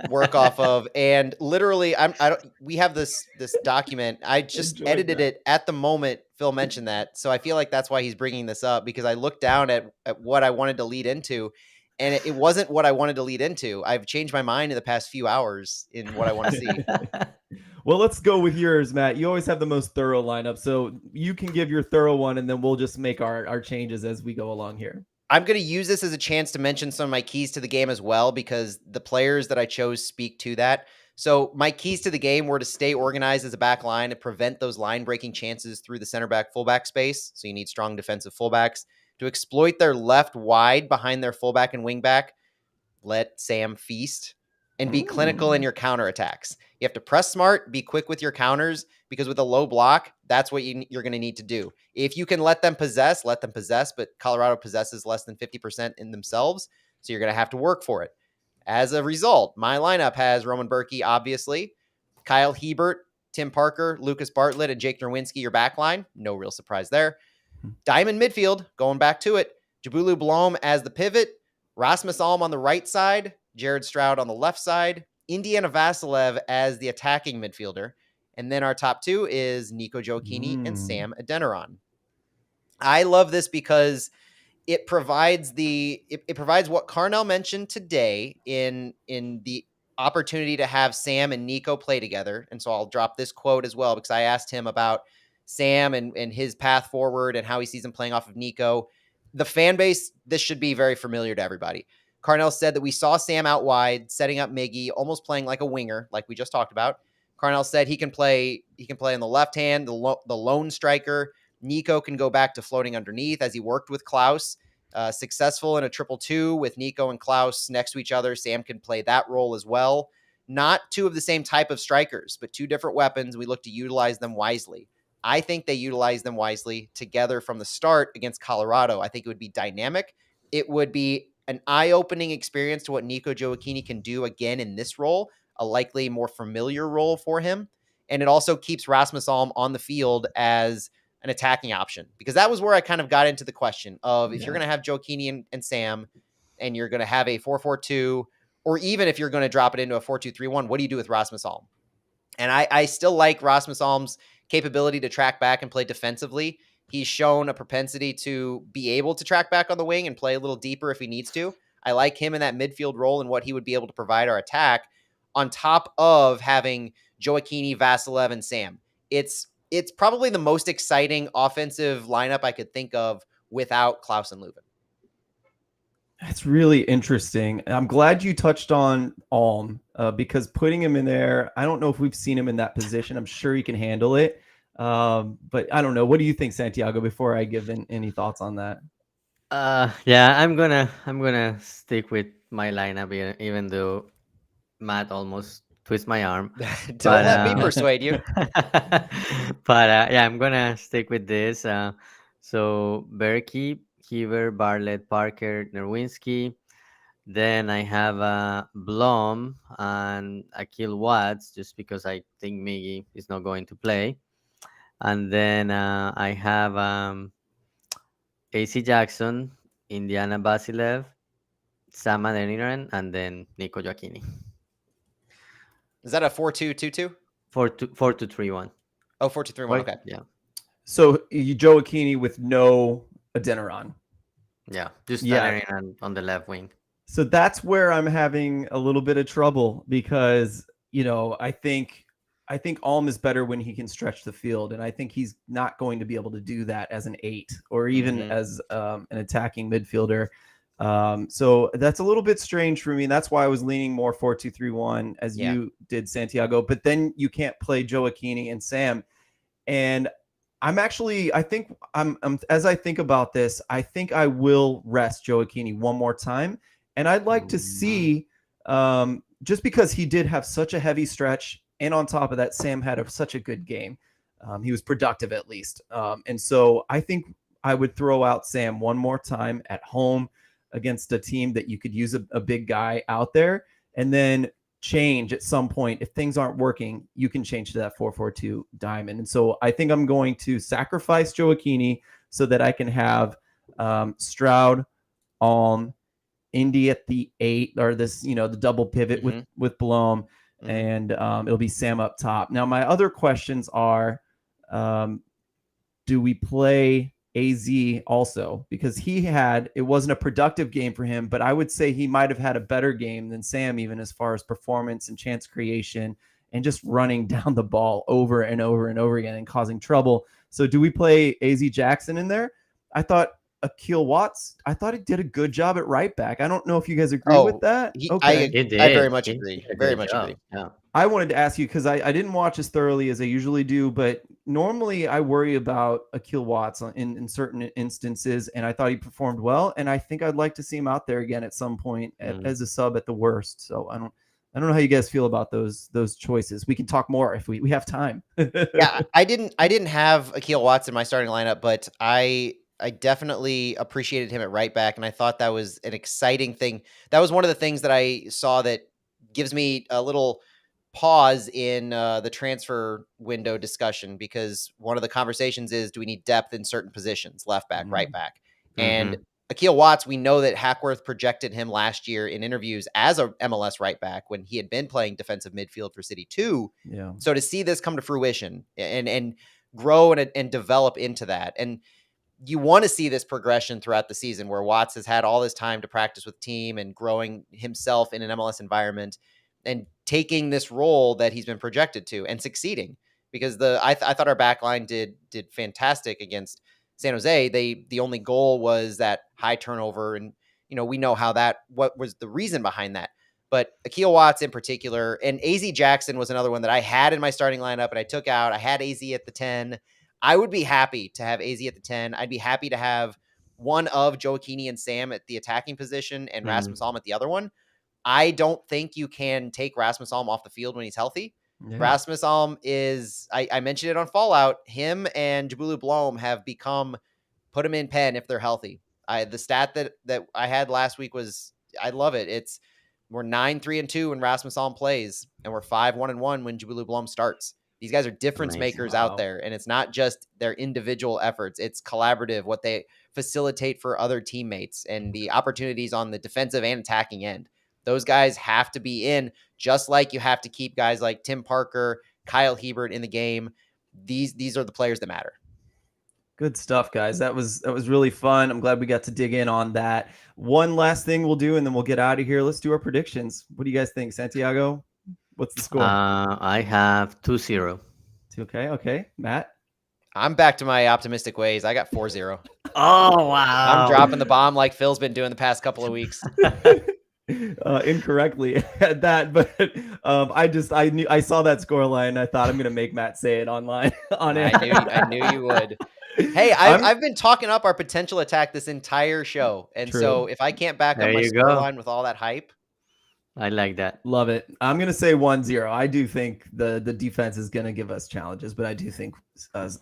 work off of, and literally, we have this document. I just edited it at the moment Phil mentioned that, so I feel like that's why he's bringing this up, because I looked down at what I wanted to lead into. And it wasn't what I wanted to lead into. I've changed my mind in the past few hours in what I want to see. Well, let's go with yours, Matt. You always have the most thorough lineup, so you can give your thorough one, and then we'll just make our changes as we go along here. I'm going to use this as a chance to mention some of my keys to the game as well, because the players that I chose speak to that. So my keys to the game were to stay organized as a back line and prevent those line-breaking chances through the center back fullback space. So you need strong defensive fullbacks. To exploit their left wide behind their fullback and wingback, let Sam feast, and be clinical in your counterattacks. You have to press smart, be quick with your counters, because with a low block, that's what you're going to need to do. If you can let them possess, but Colorado possesses less than 50% in themselves, so you're going to have to work for it. As a result, my lineup has Roman Berkey, obviously, Kyle Hebert, Tim Parker, Lucas Bartlett, and Jake Nerwinski, your back line. No real surprise there. Diamond midfield, going back to it, Jabulu Blom as the pivot, Rasmus Alm on the right side, Jared Stroud on the left side, Indiana Vasilev as the attacking midfielder, and then our top two is Nico Gioacchini and Sam Adeniran. I love this because it provides it provides what Carnell mentioned today in the opportunity to have Sam and Nico play together. And so I'll drop this quote as well, because I asked him about Sam and his path forward and how he sees him playing off of Nico. The fan base, this should be very familiar to everybody. Carnell said that we saw Sam out wide, setting up Miggy, almost playing like a winger, like we just talked about. Carnell said he can play on the left hand, the lone striker. Nico can go back to floating underneath, as he worked with Klaus. Successful in a 2-2 with Nico and Klaus next to each other. Sam can play that role as well. Not two of the same type of strikers, but two different weapons. We look to utilize them wisely. I think they utilize them wisely together from the start against Colorado. I think it would be dynamic. it would be an eye-opening experience to what Nico Gioacchini can do again in this role, a likely more familiar role for him. And it also keeps Rasmus Alm on the field as an attacking option, because that was where I kind of got into the question of if you're going to have Gioacchini and Sam, and you're going to have a 4-4-2, or even if you're going to drop it into a 4-2-3-1, what do you do with Rasmus Alm? And I still like Rasmus Alm's capability to track back and play defensively. He's shown a propensity to be able to track back on the wing and play a little deeper if he needs to. I like him in that midfield role and what he would be able to provide our attack, on top of having Gioacchini, Vasilev, and Sam. It's probably the most exciting offensive lineup I could think of without Klaus and Leuven. That's really interesting. I'm glad you touched on Alm because putting him in there, I don't know if we've seen him in that position. I'm sure he can handle it. But I don't know. What do you think, Santiago, before I give any thoughts on that? Yeah, I'm gonna stick with my lineup even though Matt almost twist my arm. Don't But let me persuade you. but yeah, I'm gonna stick with this. So Berkey, Heaver, Bartlett, Parker, Nerwinski. Then I have Blom and Akil Watts, just because I think Miggy is not going to play. And then I have AC Jackson, Indiana Basilev, Sam Adeniran, and then Nico Gioacchini. Is that a 4-2-2-2? 4-2-3-1. Oh, 4-2-3-1. Okay. Yeah. So Gioacchini with no Adeniran. Yeah, just Adeniran on the left wing. So that's where I'm having a little bit of trouble because, I think Alm is better when he can stretch the field. And I think he's not going to be able to do that as an 8 or even as an attacking midfielder. So that's a little bit strange for me. That's why I was leaning more 4-2-3-1 as you did, Santiago. But then you can't play Gioacchini and Sam. And I think as I think about this, I think I will rest Gioacchini one more time. And I'd like to see, just because he did have such a heavy stretch, and on top of that, Sam had such a good game. He was productive at least. And so I think I would throw out Sam one more time at home against a team that you could use a big guy out there, and then change at some point. If things aren't working, you can change to that 4-4-2 diamond. And so I think I'm going to sacrifice Gioacchini so that I can have Stroud, Alm, Indy at the 8, or this, the double pivot with Blom, and it'll be Sam up top. Now, my other questions are, do we play AZ also? Because it wasn't a productive game for him, but I would say he might have had a better game than Sam, even as far as performance and chance creation and just running down the ball over and over and over again and causing trouble. So do we play AZ Jackson in there? I thought Akil Watts, I thought he did a good job at right back. I don't know if you guys agree with that. I very much agree. Very much agree. Yeah. I wanted to ask you, because I didn't watch as thoroughly as I usually do, but normally I worry about Akil Watts in certain instances, and I thought he performed well, and I think I'd like to see him out there again at some point as a sub at the worst. So I don't know how you guys feel about those choices. We can talk more if we have time. Yeah, I didn't have Akil Watts in my starting lineup, but I definitely appreciated him at right back, and I thought that was an exciting thing. That was one of the things that I saw that gives me a little pause in the transfer window discussion, because one of the conversations is, do we need depth in certain positions, left back, right back? And Akil Watts, we know that Hackworth projected him last year in interviews as a MLS right back when he had been playing defensive midfield for City 2. Yeah. So to see this come to fruition and grow and develop into that, and you want to see this progression throughout the season where Watts has had all this time to practice with team and growing himself in an MLS environment and taking this role that he's been projected to and succeeding, because I thought our back line did fantastic against San Jose. The only goal was that high turnover, and we know what was the reason behind that. But Akil Watts in particular, and AZ Jackson was another one that I had in my starting lineup and I took out. I had AZ at the 10. I would be happy to have AZ at the 10. I'd be happy to have one of Gioacchini and Sam at the attacking position and Rasmus Alm at the other one. I don't think you can take Rasmus Alm off the field when he's healthy. Yeah. Rasmus Alm is, I mentioned it on Fallout, him and Jabulu Blom have become, put him in pen if they're healthy. The stat that I had last week was, I love it. We're 9-3-2 when Rasmus Alm plays, and we're 5-1-1 when Jubilee Blom starts. These guys are difference Amazing. makers out there, and it's not just their individual efforts. It's collaborative, what they facilitate for other teammates, and the opportunities on the defensive and attacking end. Those guys have to be in, just like you have to keep guys like Tim Parker, Kyle Hebert in the game. These are the players that matter. Good stuff, guys. That was really fun. I'm glad we got to dig in on that. One last thing we'll do, and then we'll get out of here. Let's do our predictions. What do you guys think, Santiago? What's the score? I have 2-0. Okay. Matt? I'm back to my optimistic ways. I got 4-0. Oh, wow. I'm dropping the bomb like Phil's been doing the past couple of weeks. Incorrectly at that, but I saw that score line. I thought I'm gonna make Matt say it online. I knew you would. Hey, I've been talking up our potential attack this entire show, and True. So if I can't back up my score line with all that hype, I like that. Love it. I'm going to say 1-0. I do think the defense is going to give us challenges, but I do think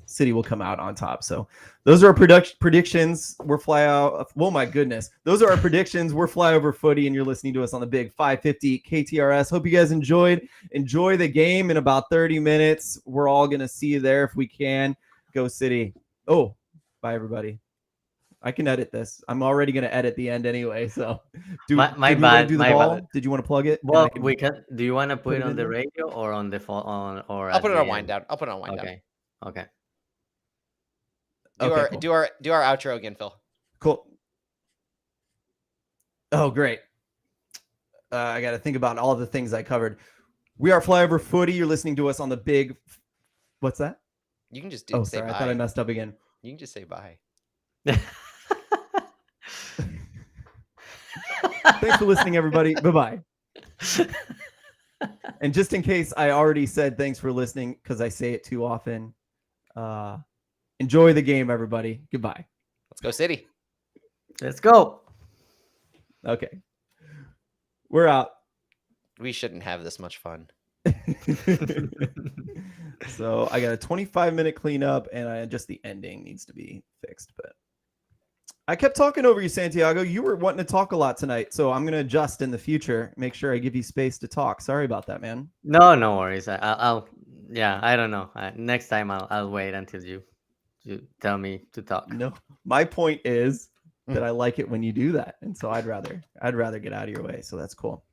City will come out on top. So those are our predictions. We're fly out. Oh, my goodness. Those are our predictions. We're Flyover Footy, and you're listening to us on the big 550 KTRS. Hope you guys enjoyed. Enjoy the game in about 30 minutes. We're all going to see you there if we can. Go City. Oh, bye, everybody. I can edit this. I'm already going to edit the end anyway. So, my bad. Do the ball? Did you want to plug it? Well, we can. Do you want to put it on the radio or on the phone? Or I'll put it on wind down. I'll put it on wind down. Okay. Do our outro again, Phil. Cool. Oh, great. I got to think about all the things I covered. We are Flyover Footy. You're listening to us on the big. What's that? You can just say sorry. Bye. I thought I messed up again. You can just say bye. Thanks for listening, everybody. Bye-bye. And just in case I already said thanks for listening because I say it too often, enjoy the game, everybody. Goodbye. Let's go City. Let's go. Okay. We're out. We shouldn't have this much fun. So I got a 25-minute cleanup, and just the ending needs to be fixed, but I kept talking over you, Santiago. You were wanting to talk a lot tonight, so I'm going to adjust in the future. Make sure I give you space to talk. Sorry about that, man. No worries. I'll I don't know. Next time I'll wait until you tell me to talk. No, my point is that I like it when you do that, and so I'd rather get out of your way. So that's cool.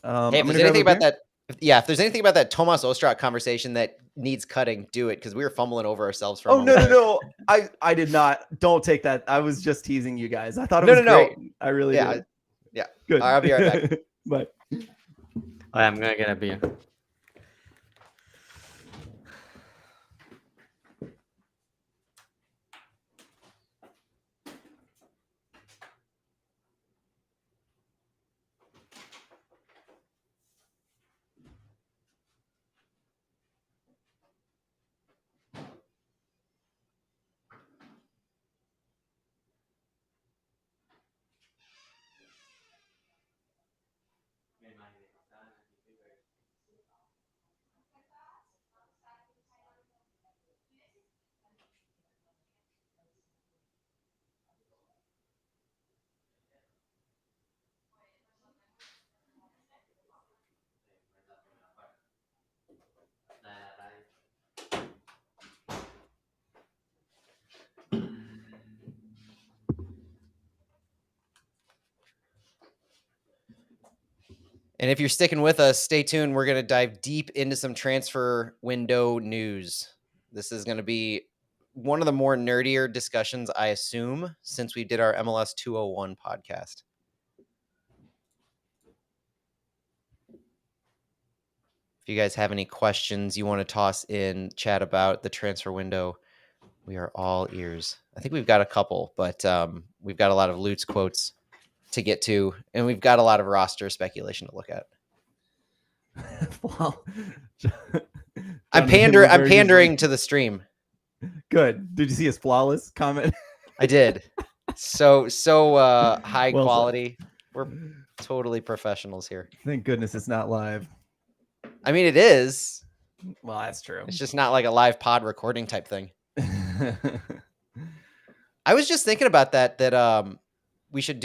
Hey, if there's anything about that, if there's anything about that Tomas Ostrak conversation that needs cutting, do it, because we were fumbling over ourselves for a moment. No. I did not. Don't take that. I was just teasing you guys. I thought it was great. I really did. Yeah. Good. All right, I'll be right back. Bye. I'm gonna get a beer. And if you're sticking with us, stay tuned. We're going to dive deep into some transfer window news. This is going to be one of the more nerdier discussions, I assume, since we did our MLS 201 podcast. If you guys have any questions you want to toss in chat about the transfer window, we are all ears. I think we've got a couple, but we've got a lot of Lutz quotes to get to, and we've got a lot of roster speculation to look at. Well, I'm pandering to the stream. Good. Did you see his flawless comment? I did. So high quality. We're totally professionals here. Thank goodness it's not live. I mean, it is. Well, that's true. It's just not like a live pod recording type thing. I was just thinking about that we should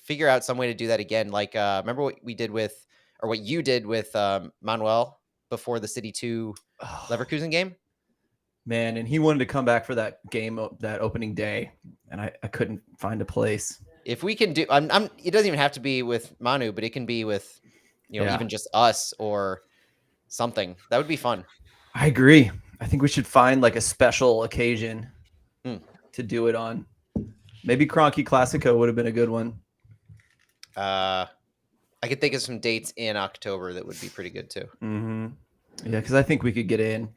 figure out some way to do that again. Like, remember what we did with, or what you did with Manuel before the City 2 Leverkusen game? Man, and he wanted to come back for that game, that opening day, and I couldn't find a place. If we can do, it doesn't even have to be with Manu, but it can be with, even just us or something. That would be fun. I agree. I think we should find like a special occasion to do it on. Maybe Kroenke Klasico would have been a good one. I could think of some dates in October that would be pretty good too. Mm-hmm. Yeah, because I think we could get in.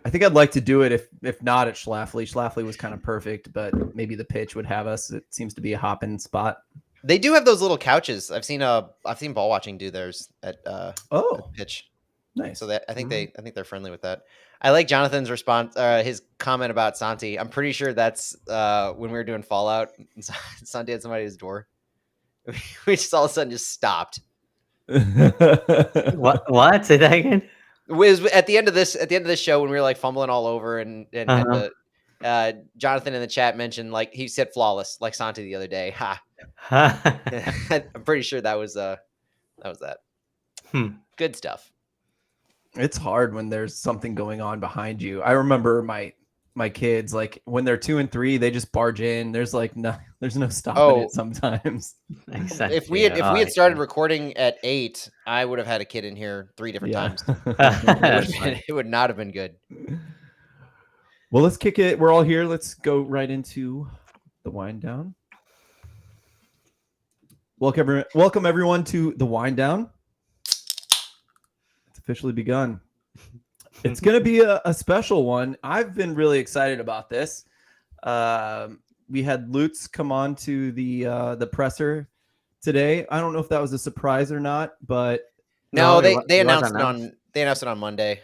I think I'd like to do it if not at Schlafly. Schlafly was kind of perfect, but maybe the pitch would have us. It seems to be a hop-in spot. They do have those little couches. I've seen ball watching do theirs at at pitch. Nice. So I think they're friendly with that. I like Jonathan's response, his comment about Santi. I'm pretty sure that's when we were doing Fallout. Santi had somebody at his door. We just all of a sudden just stopped. What? Say that again. It was at the end of this show when we were like fumbling all over and Jonathan in the chat mentioned, like, he said flawless like Santi the other day. Ha. I'm pretty sure that was that. Good stuff. It's hard when there's something going on behind you. I remember my kids, like when they're 2 and 3, they just barge in. There's no stopping it sometimes. Exactly. If we had started recording at 8, I would have had a kid in here 3 different times. It would not have been good. Well, let's kick it. We're all here. Let's go right into the wind down. Welcome everyone to the wind down. It's officially begun. It's going to be a special one. I've been really excited about this. We had Lutz come on to the presser today. I don't know if that was a surprise or not, but no, they announced it on Monday.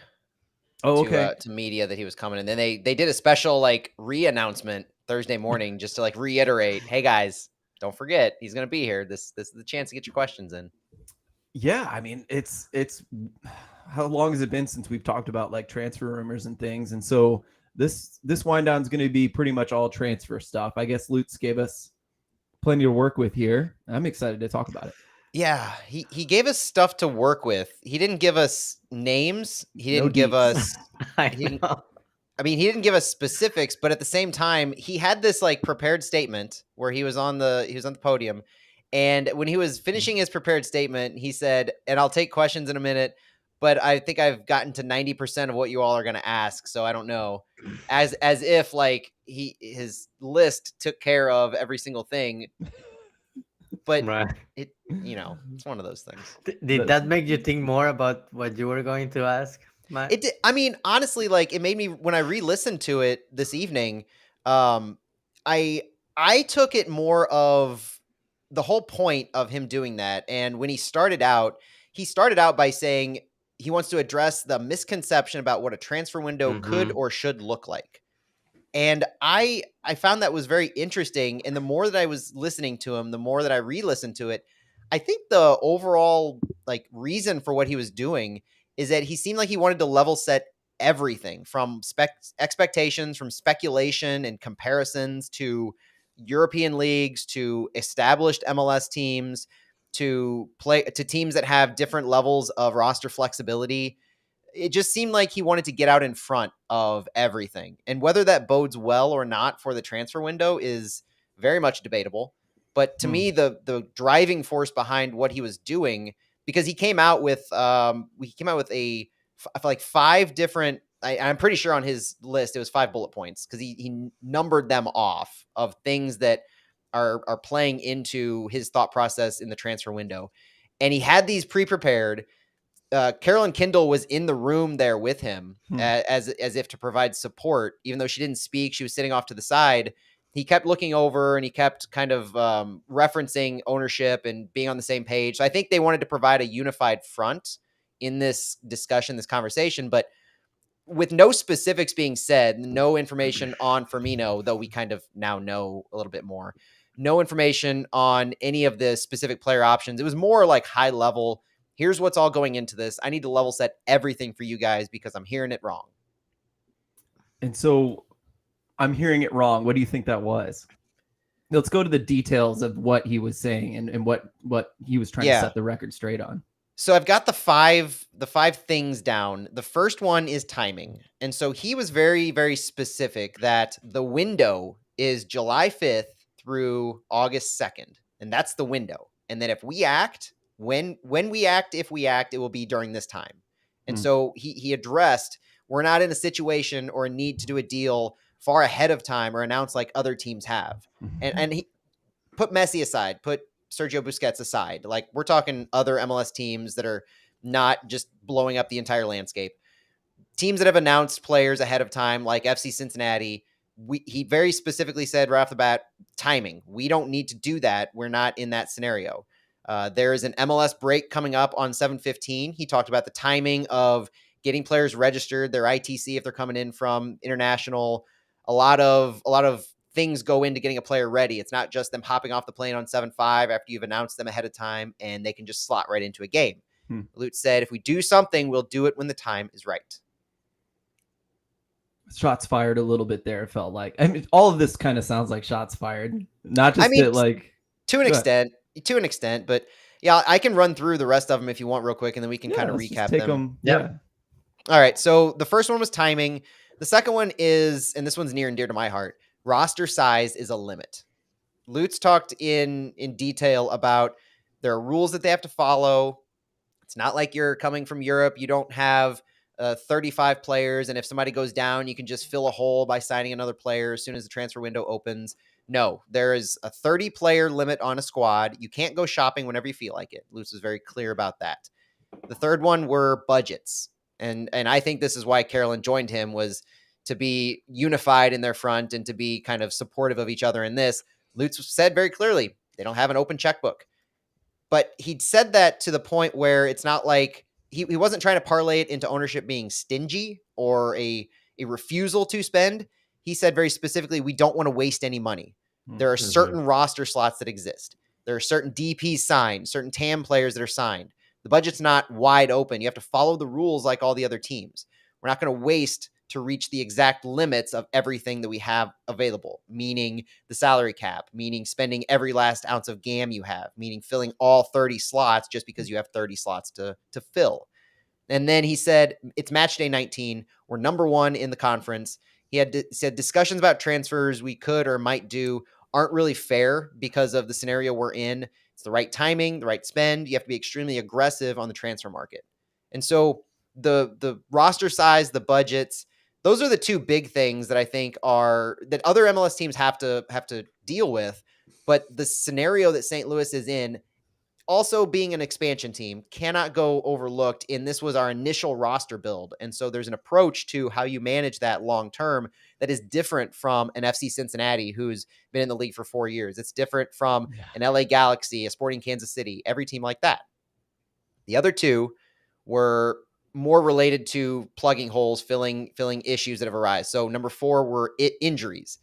Oh, okay. To media that he was coming, and then they did a special like re-announcement Thursday morning just to like reiterate, hey guys, don't forget he's going to be here. This is the chance to get your questions in. Yeah, I mean, it's how long has it been since we've talked about like transfer rumors and things? And so this wind down is going to be pretty much all transfer stuff. I guess Lutz gave us plenty to work with here. I'm excited to talk about it. Yeah, he gave us stuff to work with. He didn't give us names. He didn't give us. He didn't give us specifics, but at the same time, he had this like prepared statement where he was on the podium, and when he was finishing his prepared statement, he said, "And I'll take questions in a minute, but I think I've gotten to 90% of what you all are going to ask, so I don't know." As if like his list took care of every single thing. But right. It's one of those things. Did that make you think more about what you were going to ask, Matt? It did. I mean, honestly, like it made me, when I re-listened to it this evening, I took it more of the whole point of him doing that. And when he started out by saying he wants to address the misconception about what a transfer window could or should look like. And I found that was very interesting. And the more that I was listening to him, the more that I re-listened to it, I think the overall like reason for what he was doing is that he seemed like he wanted to level set everything from expectations, from speculation and comparisons to European leagues, to established MLS teams, to teams that have different levels of roster flexibility. It just seemed like he wanted to get out in front of everything. And whether that bodes well or not for the transfer window is very much debatable. But to me, the driving force behind what he was doing, because he came out with like 5 different, I'm pretty sure on his list, it was 5 bullet points, because he numbered them off of things that are playing into his thought process in the transfer window. And he had these pre-prepared. Carolyn Kindle was in the room there with him as if to provide support, even though she didn't speak. She was sitting off to the side. He kept looking over and he kept kind of referencing ownership and being on the same page. So I think they wanted to provide a unified front in this discussion, this conversation, but with no specifics being said, no information on Firmino, though we kind of now know a little bit more, no information on any of the specific player options. It was more like high level. Here's what's all going into this. I need to level set everything for you guys because I'm hearing it wrong. And so I'm hearing it wrong. What do you think that was? let's go to the details of what he was saying and what he was trying to set the record straight on. So I've got the five things down. The first one is timing. And so he was very, very specific that the window is July 5th through August 2nd. And that's the window. And then if we act, when we act, if we act, it will be during this time. And so he addressed, we're not in a situation or a need to do a deal far ahead of time or announce like other teams have. And he put Messi aside, put Sergio Busquets aside. Like, we're talking other MLS teams that are not just blowing up the entire landscape. Teams that have announced players ahead of time, like FC Cincinnati, he very specifically said right off the bat, timing. We don't need to do that. We're not in that scenario. There is an MLS break coming up on 7/15. He talked about the timing of getting players registered, their ITC if they're coming in from international. A lot of things go into getting a player ready. It's not just them hopping off the plane on 7/5 after you've announced them ahead of time and they can just slot right into a game. Lutz said, if we do something, we'll do it when the time is right. Shots fired a little bit there, it felt like. I mean, all of this kind of sounds like shots fired. Not just to an extent, but yeah, I can run through the rest of them if you want real quick, and then we can kind of recap them. Yeah. All right. So the first one was timing. The second one is, and this one's near and dear to my heart, roster size is a limit. Lutz talked in detail about there are rules that they have to follow. It's not like you're coming from Europe. You don't have 35 players, and if somebody goes down, you can just fill a hole by signing another player as soon as the transfer window opens. No, there is a 30-player limit on a squad. You can't go shopping whenever you feel like it. Lutz was very clear about that. The third one were budgets. And I think this is why Carolyn joined him, was to be unified in their front and to be kind of supportive of each other in this. Lutz said very clearly, they don't have an open checkbook. But he'd said that to the point where it's not like he wasn't trying to parlay it into ownership being stingy or a refusal to spend. He said very specifically, we don't want to waste any money. There are certain roster slots that exist. There are certain DPs signed, certain TAM players that are signed. The budget's not wide open. You have to follow the rules like all the other teams. We're not going to waste to reach the exact limits of everything that we have available, meaning the salary cap, meaning spending every last ounce of GAM you have, meaning filling all 30 slots just because you have 30 slots to fill. And then he said, it's match day 19. We're number one in the conference. He said discussions about transfers we could or might do aren't really fair because of the scenario we're in. It's the right timing, the right spend. You have to be extremely aggressive on the transfer market. And so the roster size, the budgets, those are the two big things that I think are that other MLS teams have to deal with. But the scenario that St. Louis is in, also being an expansion team, cannot go overlooked. And this was our initial roster build. And so there's an approach to how you manage that long term that is different from an FC Cincinnati who's been in the league for 4 years. It's different from an LA Galaxy, a Sporting Kansas City, every team like that. The other two were more related to plugging holes, filling issues that have arisen. So number 4 were injuries.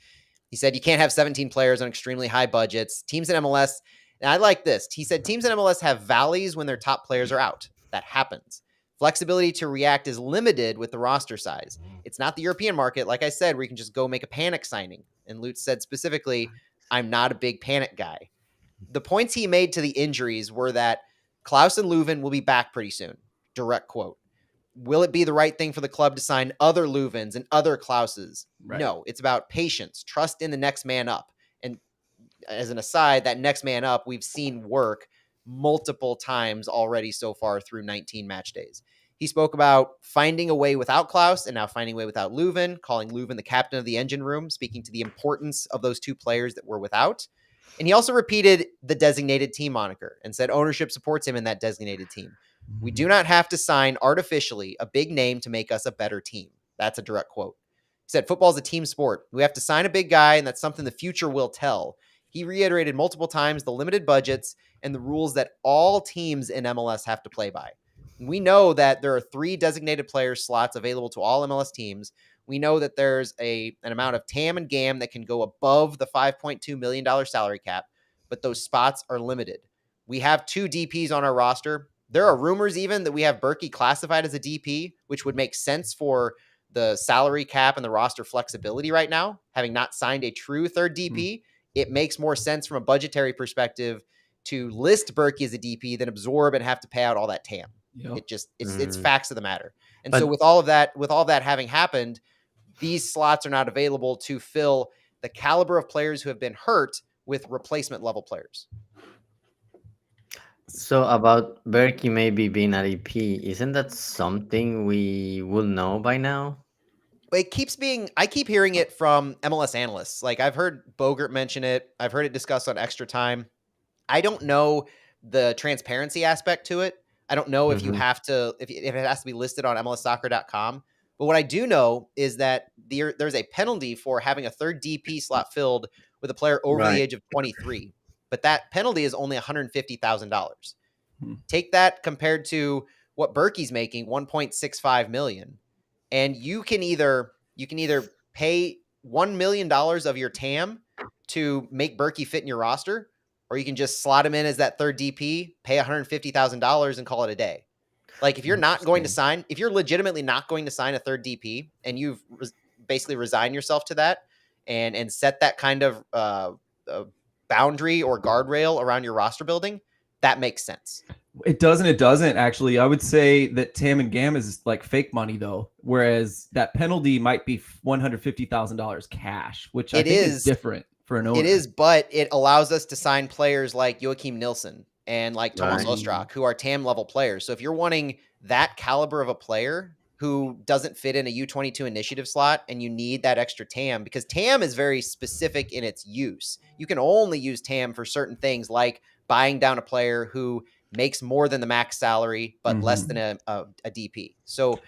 He said you can't have 17 players on extremely high budgets. Teams in MLS, and I like this. He said teams in MLS have valleys when their top players are out. That happens. Flexibility to react is limited with the roster size. It's not the European market, like I said, where you can just go make a panic signing. And Lutz said specifically, I'm not a big panic guy. The points he made to the injuries were that Klaus and Leuven will be back pretty soon. Direct quote. Will it be the right thing for the club to sign other Leuvens and other Klauses? Right. No, it's about patience, trust in the next man up. And as an aside, that next man up, we've seen work multiple times already so far through 19 match days. He spoke about finding a way without Klaus and now finding a way without Leuven, calling Leuven the captain of the engine room, speaking to the importance of those two players that were without. And he also repeated the designated team moniker and said ownership supports him in that designated team. We do not have to sign artificially a big name to make us a better team. That's a direct quote. He said, football is a team sport. We have to sign a big guy, and that's something the future will tell. He reiterated multiple times the limited budgets and the rules that all teams in MLS have to play by. We know that there are 3 designated player slots available to all MLS teams. We know that there's an amount of TAM and GAM that can go above the $5.2 million salary cap, but those spots are limited. We have 2 DPs on our roster. There are rumors even that we have Berkey classified as a DP, which would make sense for the salary cap and the roster flexibility right now, having not signed a true third DP. it makes more sense from a budgetary perspective to list Berkey as a DP than absorb and have to pay out all that TAM. Yep. It's facts of the matter. And so But with all of that having happened, these slots are not available to fill the caliber of players who have been hurt with replacement level players. so about Berkey maybe being a DP, isn't that something we will know by now? I keep hearing it from MLS analysts. Like I've heard Bogert mention it. I've heard it discussed on Extra Time. I don't know the transparency aspect to it. I don't know if you Mhm. have to, if it has to be listed on MLSsoccer.com. But what I do know is that there's a penalty for having a third DP slot filled with a player over the Right. age of 23. But that penalty is only $150,000. Hmm. Take that compared to what Berkey's making, 1.65 million. And you can either pay $1 million of your TAM to make Berkey fit in your roster, or you can just slot him in as that third DP, pay $150,000 and call it a day. Like if you're not going to sign, if you're legitimately not going to sign a third DP and you've basically resigned yourself to that and set that kind of boundary or guardrail around your roster building, that makes sense. It doesn't actually. I would say that TAM and GAM is like fake money though, whereas that penalty might be $150,000 cash, which I think is different for an owner. It is, but it allows us to sign players like Joachim Nilsson and like Thomas Right. Ostrak, who are TAM level players. So if you're wanting that caliber of a player who doesn't fit in a U22 initiative slot and you need that extra TAM, because TAM is very specific in its use. You can only use TAM for certain things like buying down a player who makes more than the max salary, but less than a DP. So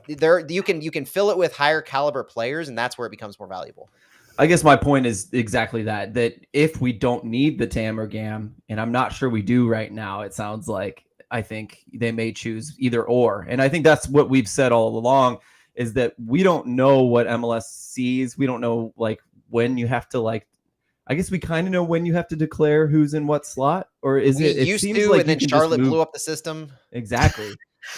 there you can fill it with higher caliber players, and that's where it becomes more valuable. I guess my point is exactly that if we don't need the TAM or GAM, and I'm not sure we do right now, it sounds like, I think they may choose either or. And I think that's what we've said all along, is that we don't know what MLS sees. We don't know like when you have to like, I guess we kind of know when you have to declare who's in what slot, or is it used seems to, like and then Charlotte blew up the system. Exactly.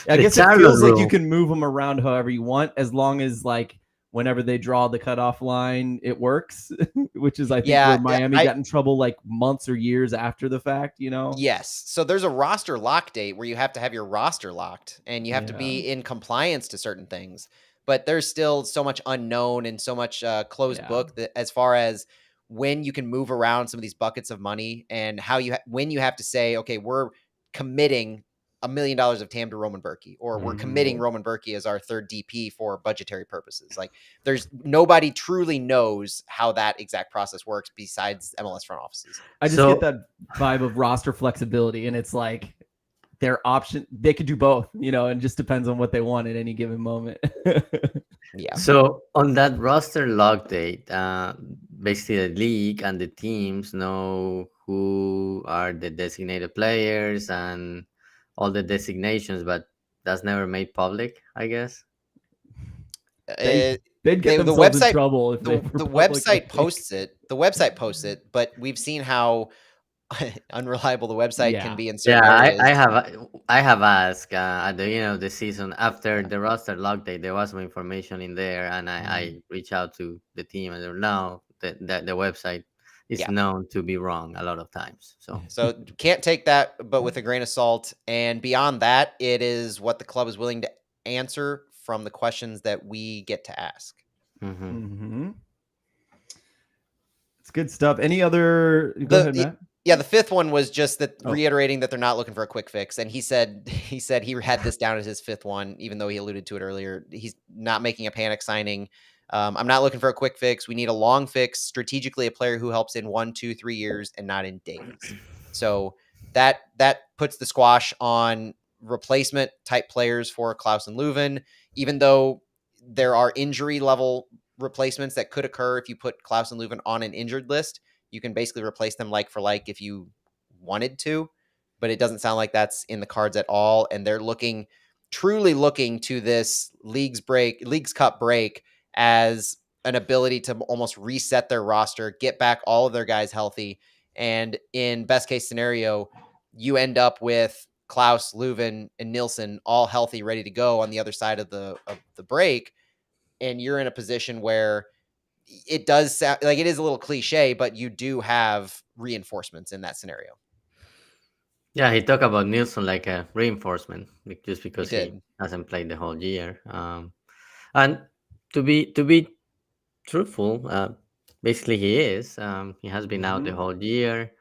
I The guess it Charlotte feels like you rule. can move them around however you want, as long as like whenever they draw the cutoff line, it works, which is I think where Miami got in trouble like months or years after the fact, you know? Yes. So there's a roster lock date where you have to have your roster locked and you have to be in compliance to certain things. But there's still so much unknown and so much closed book that as far as when you can move around some of these buckets of money and how when you have to say, okay, we're committing $1 million of TAM to Roman Berkey, or we're committing Roman Berkey as our third DP for budgetary purposes. Like there's nobody truly knows how that exact process works besides MLS front offices. I just get that vibe of roster flexibility, and it's like their option, they could do both, you know, and just depends on what they want at any given moment. Yeah. So on that roster lock date, basically the league and the teams know who are the designated players and all the designations, but that's never made public, I guess. They'd get themselves in trouble if the website posts it. The website posts it, but we've seen how unreliable the website can be in certain areas. I have asked at the season after the roster lock date, there was some information in there, and I reached out to the team, and they're now that the website is known to be wrong a lot of times. So can't take that but with a grain of salt. And beyond that, it is what the club is willing to answer from the questions that we get to ask. It's good stuff. Any other? Go ahead, Matt. Yeah, the fifth one was just that reiterating that they're not looking for a quick fix. And he said he had this down as his fifth one, even though he alluded to it earlier. He's not making a panic signing. I'm not looking for a quick fix. We need a long fix, strategically a player who helps in 1, 2, 3 years and not in days. So that puts the squash on replacement type players for Klaus and Leuven, even though there are injury level replacements that could occur if you put Klaus and Leuven on an injured list. You can basically replace them like for like if you wanted to, but it doesn't sound like that's in the cards at all. And they're truly looking to this Leagues Cup break as an ability to almost reset their roster, get back all of their guys healthy. And in best case scenario, you end up with Klaus, Leuven, and Nilsson all healthy, ready to go on the other side of the break. And you're in a position where it does sound like it is a little cliche, but you do have reinforcements in that scenario. Yeah, he talked about Nilsson like a reinforcement just He because he did. hasn't played the whole year. And to be truthful, basically he is. He has been out the Mhm. whole year.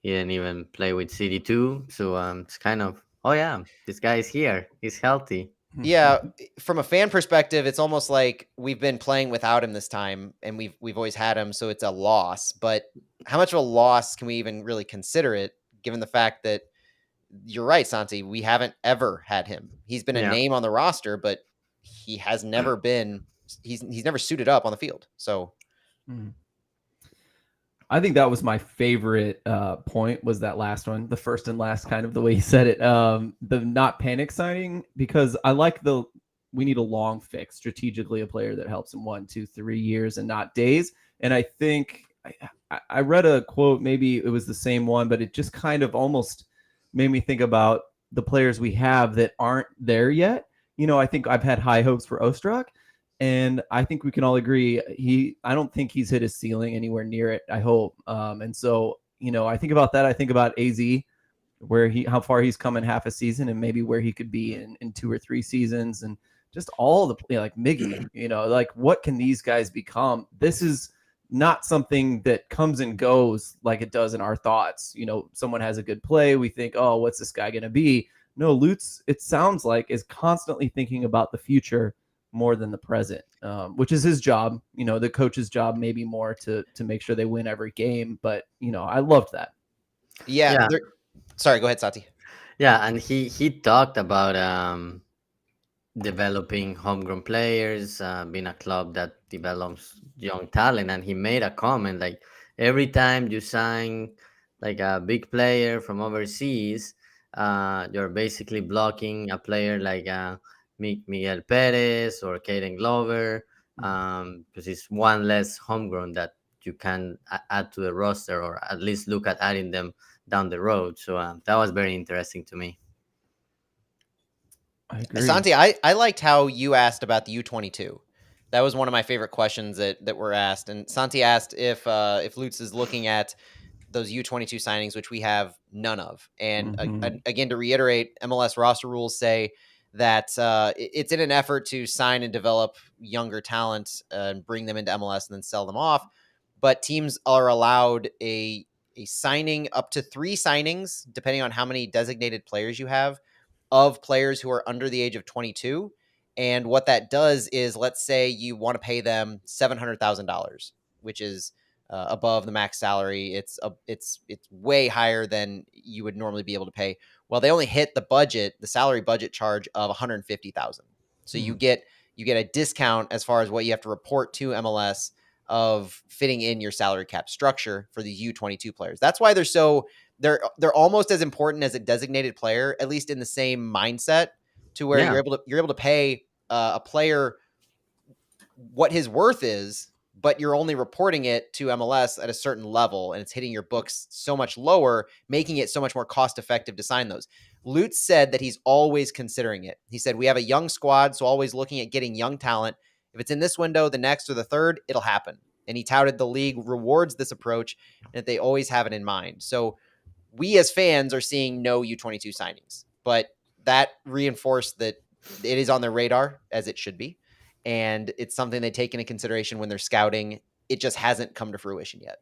He didn't even play with CD2, so it's kind of, oh yeah, this guy is here. He's healthy. Yeah, from a fan perspective, it's almost like we've been playing without him this time, and we've always had him, so it's a loss. But how much of a loss can we even really consider it, given the fact that you're right, Santi, we haven't ever had him. He's been a Yeah, name on the roster, but he has never been. He's never suited up on the field. So Mhm. I think that was my favorite point, was that last one, the first and last, kind of the way you said it. The not panic signing, because I like we need a long fix, strategically, a player that helps in 1, 2, 3 years and not days. And I think I read a quote, maybe it was the same one, but it just kind of almost made me think about the players we have that aren't there yet. I think I've had high hopes for Ostrak, and I think we can all agree I don't think he's hit his ceiling anywhere near it. I hope. And so I think about that. I think about AZ, how far he's come in half a season, and maybe where he could be in 2 or 3 seasons, and just all the like Miggy. Like, what can these guys become? This is not something that comes and goes like it does in our thoughts. Someone has a good play, we think, oh, what's this guy going to be? No, Lutz, it sounds like, is constantly thinking about the future more than the present, which is his job. The coach's job maybe more to make sure they win every game. But I loved that. yeah, yeah, sorry, go ahead, Santi. yeah. And he talked about developing homegrown players, being a club that develops young talent. And he made a comment like, every time you sign like a big player from overseas, you're basically blocking a player like Miguel Perez or Caden Glover, because it's one less homegrown that you can add to the roster, or at least look at adding them down the road. So that was very interesting to me. I agree. Santi, I liked how you asked about the U22. That was one of my favorite questions that were asked. And Santi asked if Lutz is looking at those U22 signings, which we have none of. And Mm-hmm. again, to reiterate, MLS roster rules say that it's in an effort to sign and develop younger talent and bring them into MLS and then sell them off. But teams are allowed a signing, up to 3 signings, depending on how many designated players you have, of players who are under the age of 22. And what that does is, let's say you want to pay them $700,000, which is above the max salary. It's way higher than you would normally be able to pay. Well, they only hit the salary budget charge of 150,000. So you get a discount as far as what you have to report to MLS of fitting in your salary cap structure for the U22 players. That's why they're almost as important as a designated player, at least in the same mindset, to where Yeah. you're able to pay a player what his worth is, but you're only reporting it to MLS at a certain level, and it's hitting your books so much lower, making it so much more cost effective to sign those. Lutz said that he's always considering it. He said, we have a young squad, so always looking at getting young talent. If it's in this window, the next or the third, it'll happen. And he touted the league rewards this approach and that they always have it in mind. So we as fans are seeing no U22 signings, but that reinforced that it is on their radar, as it should be. And it's something they take into consideration when they're scouting. It just hasn't come to fruition yet.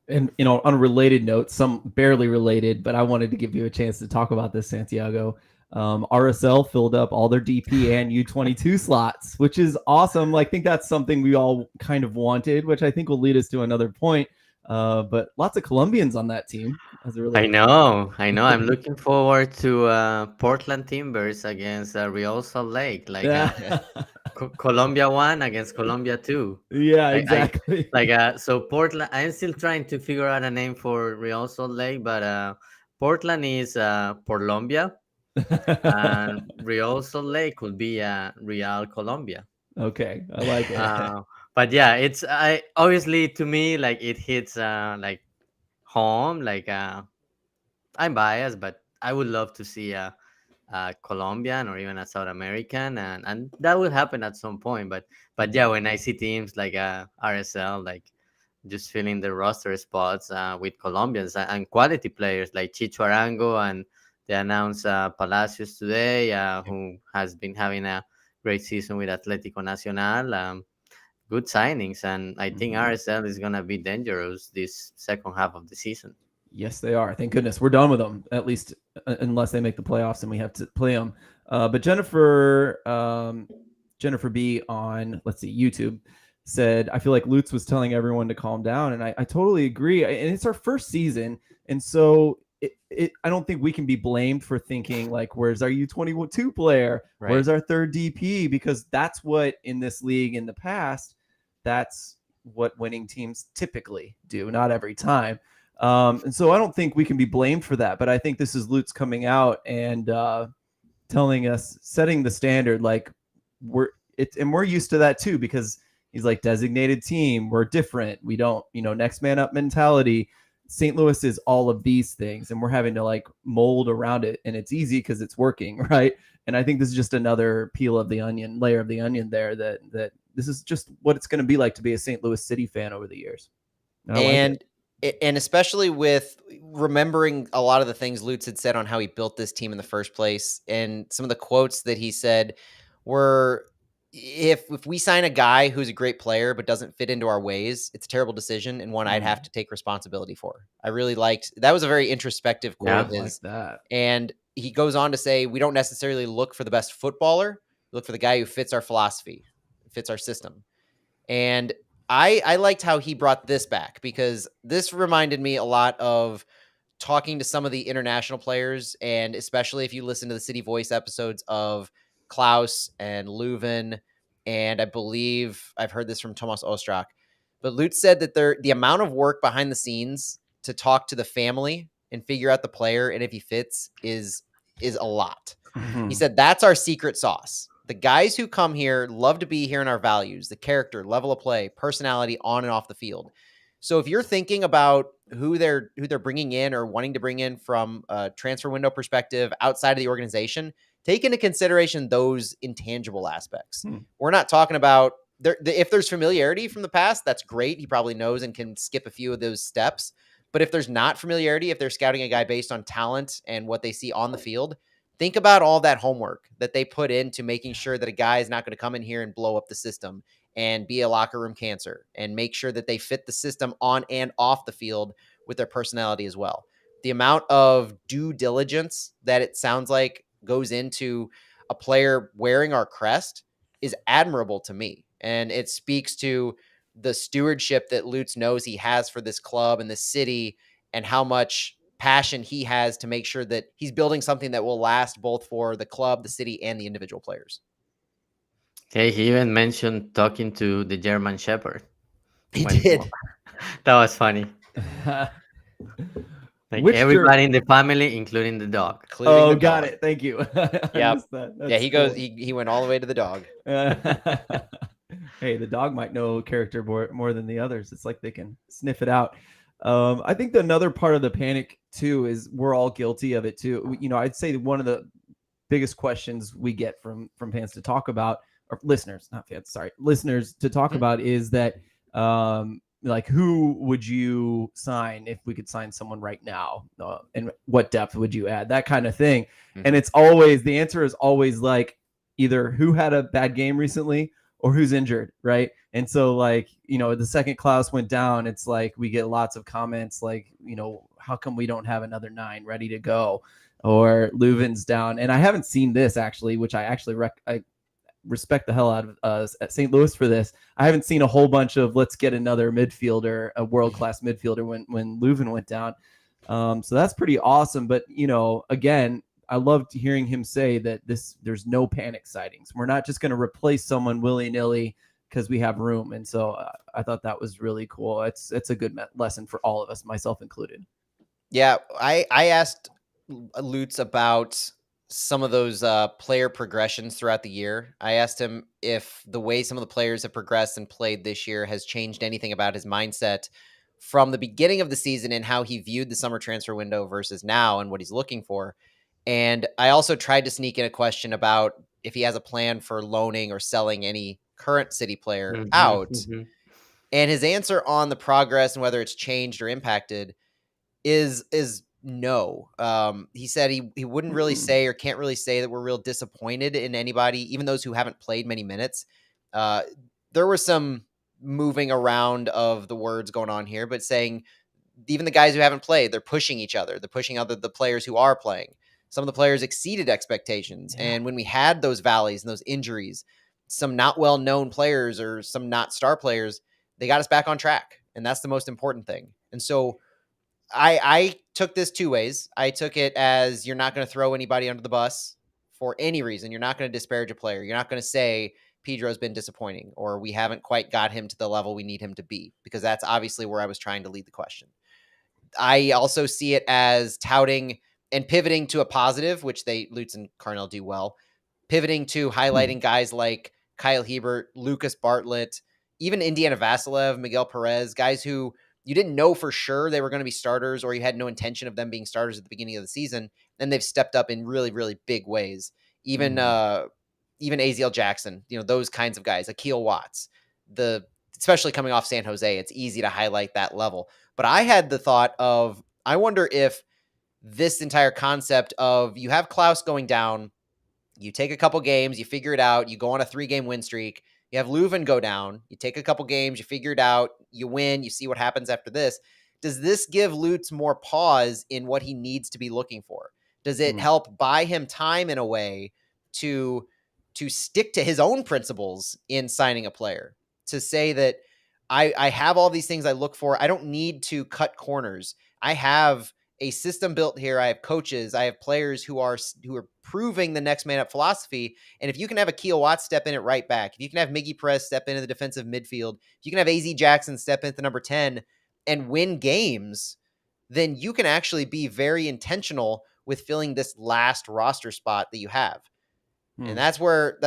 And on a related note, some barely related, but I wanted to give you a chance to talk about this, Santiago. RSL filled up all their DP and U22 slots, which is awesome. I think that's something we all kind of wanted, which I think will lead us to another point. But lots of Colombians on that team, as it I relates. know, I know. I'm looking forward to Portland Timbers against Real Salt Lake, like Yeah, Colombia one against Colombia two. yeah, I exactly. like so Portland. I'm still trying to figure out a name for Real Salt Lake, but Portland is Portlombia, and Real Salt Lake could be Real Colombia. Okay, I like it. Uh, but yeah, it's I obviously, to me, like, it hits like home. Like I'm biased, but I would love to see Colombian or even a South American, and that will happen at some point. But yeah, when I see teams like RSL, like just filling the roster spots with Colombians and quality players like Chicho Arango, and they announced Palacios today, who has been having a great season with Atlético Nacional. Good signings, and I think RSL is gonna be dangerous this second half of the season. Yes, they are. Thank goodness we're done with them, at least unless they make the playoffs and we have to play them. But Jennifer B on, let's see, YouTube said, I feel like Lutz was telling everyone to calm down. And I totally agree. And it's our first season. And so I don't think we can be blamed for thinking like, where's our U22 player? Right. Where's our third DP? Because that's what in this league in the past, that's what winning teams typically do, not every time. And so I don't think we can be blamed for that. But I think this is Lutz coming out and telling us, setting the standard, like we're used to that too, because he's like, designated team, we're different. We don't, next man up mentality. St. Louis is all of these things, and we're having to like mold around it, and it's easy because it's working, right? And I think this is just another layer of the onion there, that this is just what it's going to be like to be a St. Louis City fan over the years. And especially with remembering a lot of the things Lutz had said on how he built this team in the first place, and some of the quotes that he said were, if we sign a guy who's a great player but doesn't fit into our ways, it's a terrible decision and one I'd have to take responsibility for. I really liked that. Was a very introspective quote of his. Like that. And he goes on to say, we don't necessarily look for the best footballer, we look for the guy who fits our philosophy, fits our system. And I liked how he brought this back, because this reminded me a lot of talking to some of the international players, and especially if you listen to the City Voice episodes of Klaus and Leuven, and I believe I've heard this from Thomas Ostrak, but Lutz said that the amount of work behind the scenes to talk to the family and figure out the player and if he fits is a lot. Mm-hmm. He said that's our secret sauce. The guys who come here love to be here in our values, the character, level of play, personality on and off the field. So if you're thinking about who they're bringing in or wanting to bring in from a transfer window perspective outside of the organization, take into consideration those intangible aspects. We're not talking about if there's familiarity from the past, that's great. He probably knows and can skip a few of those steps. But if there's not familiarity, if they're scouting a guy based on talent and what they see on the field, think about all that homework that they put into making sure that a guy is not going to come in here and blow up the system and be a locker room cancer, and make sure that they fit the system on and off the field with their personality as well. The amount of due diligence that it sounds like goes into a player wearing our crest is admirable to me. And it speaks to the stewardship that Lutz knows he has for this club and this city, and how much passion he has to make sure that he's building something that will last both for the club, the city, and the individual players. Okay, he even mentioned talking to the German Shepherd. He did. That was funny. Like everybody in the family, including the dog. Got it. Thank you. Yeah. Yeah, he goes. He went all the way to the dog. Hey, the dog might know character more than the others. It's like they can sniff it out. I think another part of the panic too is we're all guilty of it too. I'd say one of the biggest questions we get from fans to talk about, or listeners, not fans, sorry, listeners to talk about, is that like, who would you sign if we could sign someone right now? And what depth would you add? That kind of thing. And it's always, the answer is always like either who had a bad game recently or who's injured, right? And so like, the second Klaus went down, it's like we get lots of comments like, how come we don't have another 9 ready to go? Or Leuven's down. And I haven't seen this actually, which I actually I respect the hell out of at St. Louis for this. I haven't seen a whole bunch of let's get another midfielder, a world-class midfielder when Leuven went down. So that's pretty awesome. But, again, I loved hearing him say that there's no panic sightings. We're not just going to replace someone willy-nilly because we have room. And so I thought that was really cool. It's a good lesson for all of us, myself included. Yeah, I asked Lutz about some of those player progressions throughout the year. I asked him if the way some of the players have progressed and played this year has changed anything about his mindset from the beginning of the season and how he viewed the summer transfer window versus now and what he's looking for. And I also tried to sneak in a question about if he has a plan for loaning or selling any current City player Mhm, out. mhm, And his answer on the progress and whether it's changed or impacted is no. He said he wouldn't really say or can't really say that we're real disappointed in anybody, even those who haven't played many minutes. Uh, there was some moving around of the words going on here, but saying even the guys who haven't played, they're pushing each other. They're pushing the players who are playing. Some of the players exceeded expectations. Yeah. And when we had those valleys and those injuries, some not well known players or some not star players, they got us back on track. And that's the most important thing. And so I took this two ways. I took it as you're not going to throw anybody under the bus for any reason. You're not going to disparage a player. You're not going to say Pedro's been disappointing or we haven't quite got him to the level we need him to be, because that's obviously where I was trying to lead the question. I also see it as touting and pivoting to a positive, which Lutz and Carnell do well, pivoting to highlighting guys like Kyle Hebert, Lucas Bartlett, even Indiana Vasilev, Miguel Perez, guys who you didn't know for sure they were going to be starters or you had no intention of them being starters at the beginning of the season, and they've stepped up in really, really big ways. Even Aziel Jackson, those kinds of guys, Akil Watts, especially coming off San Jose, it's easy to highlight that level. But I had the thought of, I wonder if this entire concept of you have Klaus going down, you take a couple games, you figure it out, you go on a 3-game win streak, you have Leuven go down, you take a couple games, you figure it out, you win, you see what happens after this. Does this give Lutz more pause in what he needs to be looking for? Does it help buy him time in a way to stick to his own principles in signing a player? To say that I have all these things I look for. I don't need to cut corners. I have a system built here. I have coaches. I have players who are proving the next man up philosophy. And if you can have a Akil Watts step in at right back, if you can have Miggy Perez step into the defensive midfield, if you can have AZ Jackson step into number 10 and win games, then you can actually be very intentional with filling this last roster spot that you have. And that's where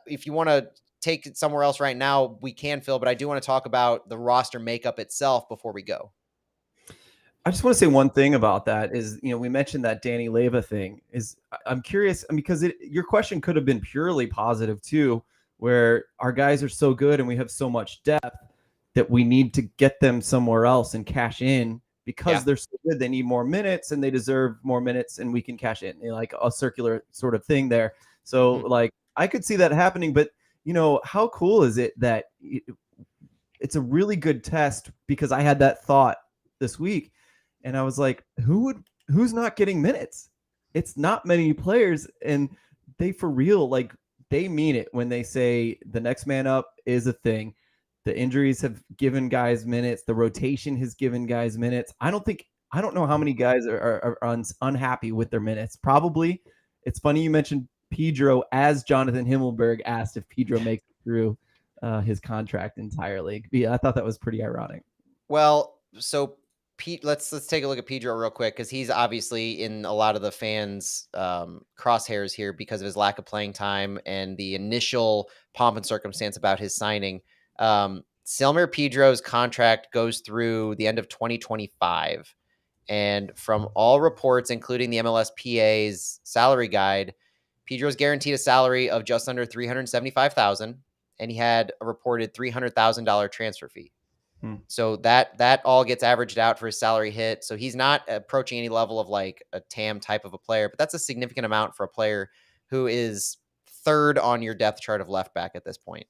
if you want to take it somewhere else right now, we can, Phil, but I do want to talk about the roster makeup itself before we go. I just want to say one thing about that is, we mentioned that Danny Leva thing. I'm curious because your question could have been purely positive too, where our guys are so good and we have so much depth that we need to get them somewhere else and cash in because they're so good. They need more minutes and they deserve more minutes and we can cash in, like a circular sort of thing there. So like I could see that happening, but how cool is it that it's a really good test, because I had that thought this week. And I was like, who's not getting minutes? It's not many players. And they, for real, like they mean it when they say the next man up is a thing. The injuries have given guys minutes. The rotation has given guys minutes. I don't know how many guys are unhappy with their minutes. Probably. It's funny you mentioned Pedro, as Jonathan Himmelberg asked if Pedro makes it through his contract entirely. Yeah, I thought that was pretty ironic. Well, so Pete, let's take a look at Pedro real quick, because he's obviously in a lot of the fans' crosshairs here because of his lack of playing time and the initial pomp and circumstance about his signing. Selmer Pedro's contract goes through the end of 2025. And from all reports, including the MLSPA's salary guide, Pedro's guaranteed a salary of just under $375,000, and he had a reported $300,000 transfer fee. So that all gets averaged out for his salary hit. So he's not approaching any level of like a TAM type of a player, but that's a significant amount for a player who is third on your depth chart of left back at this point.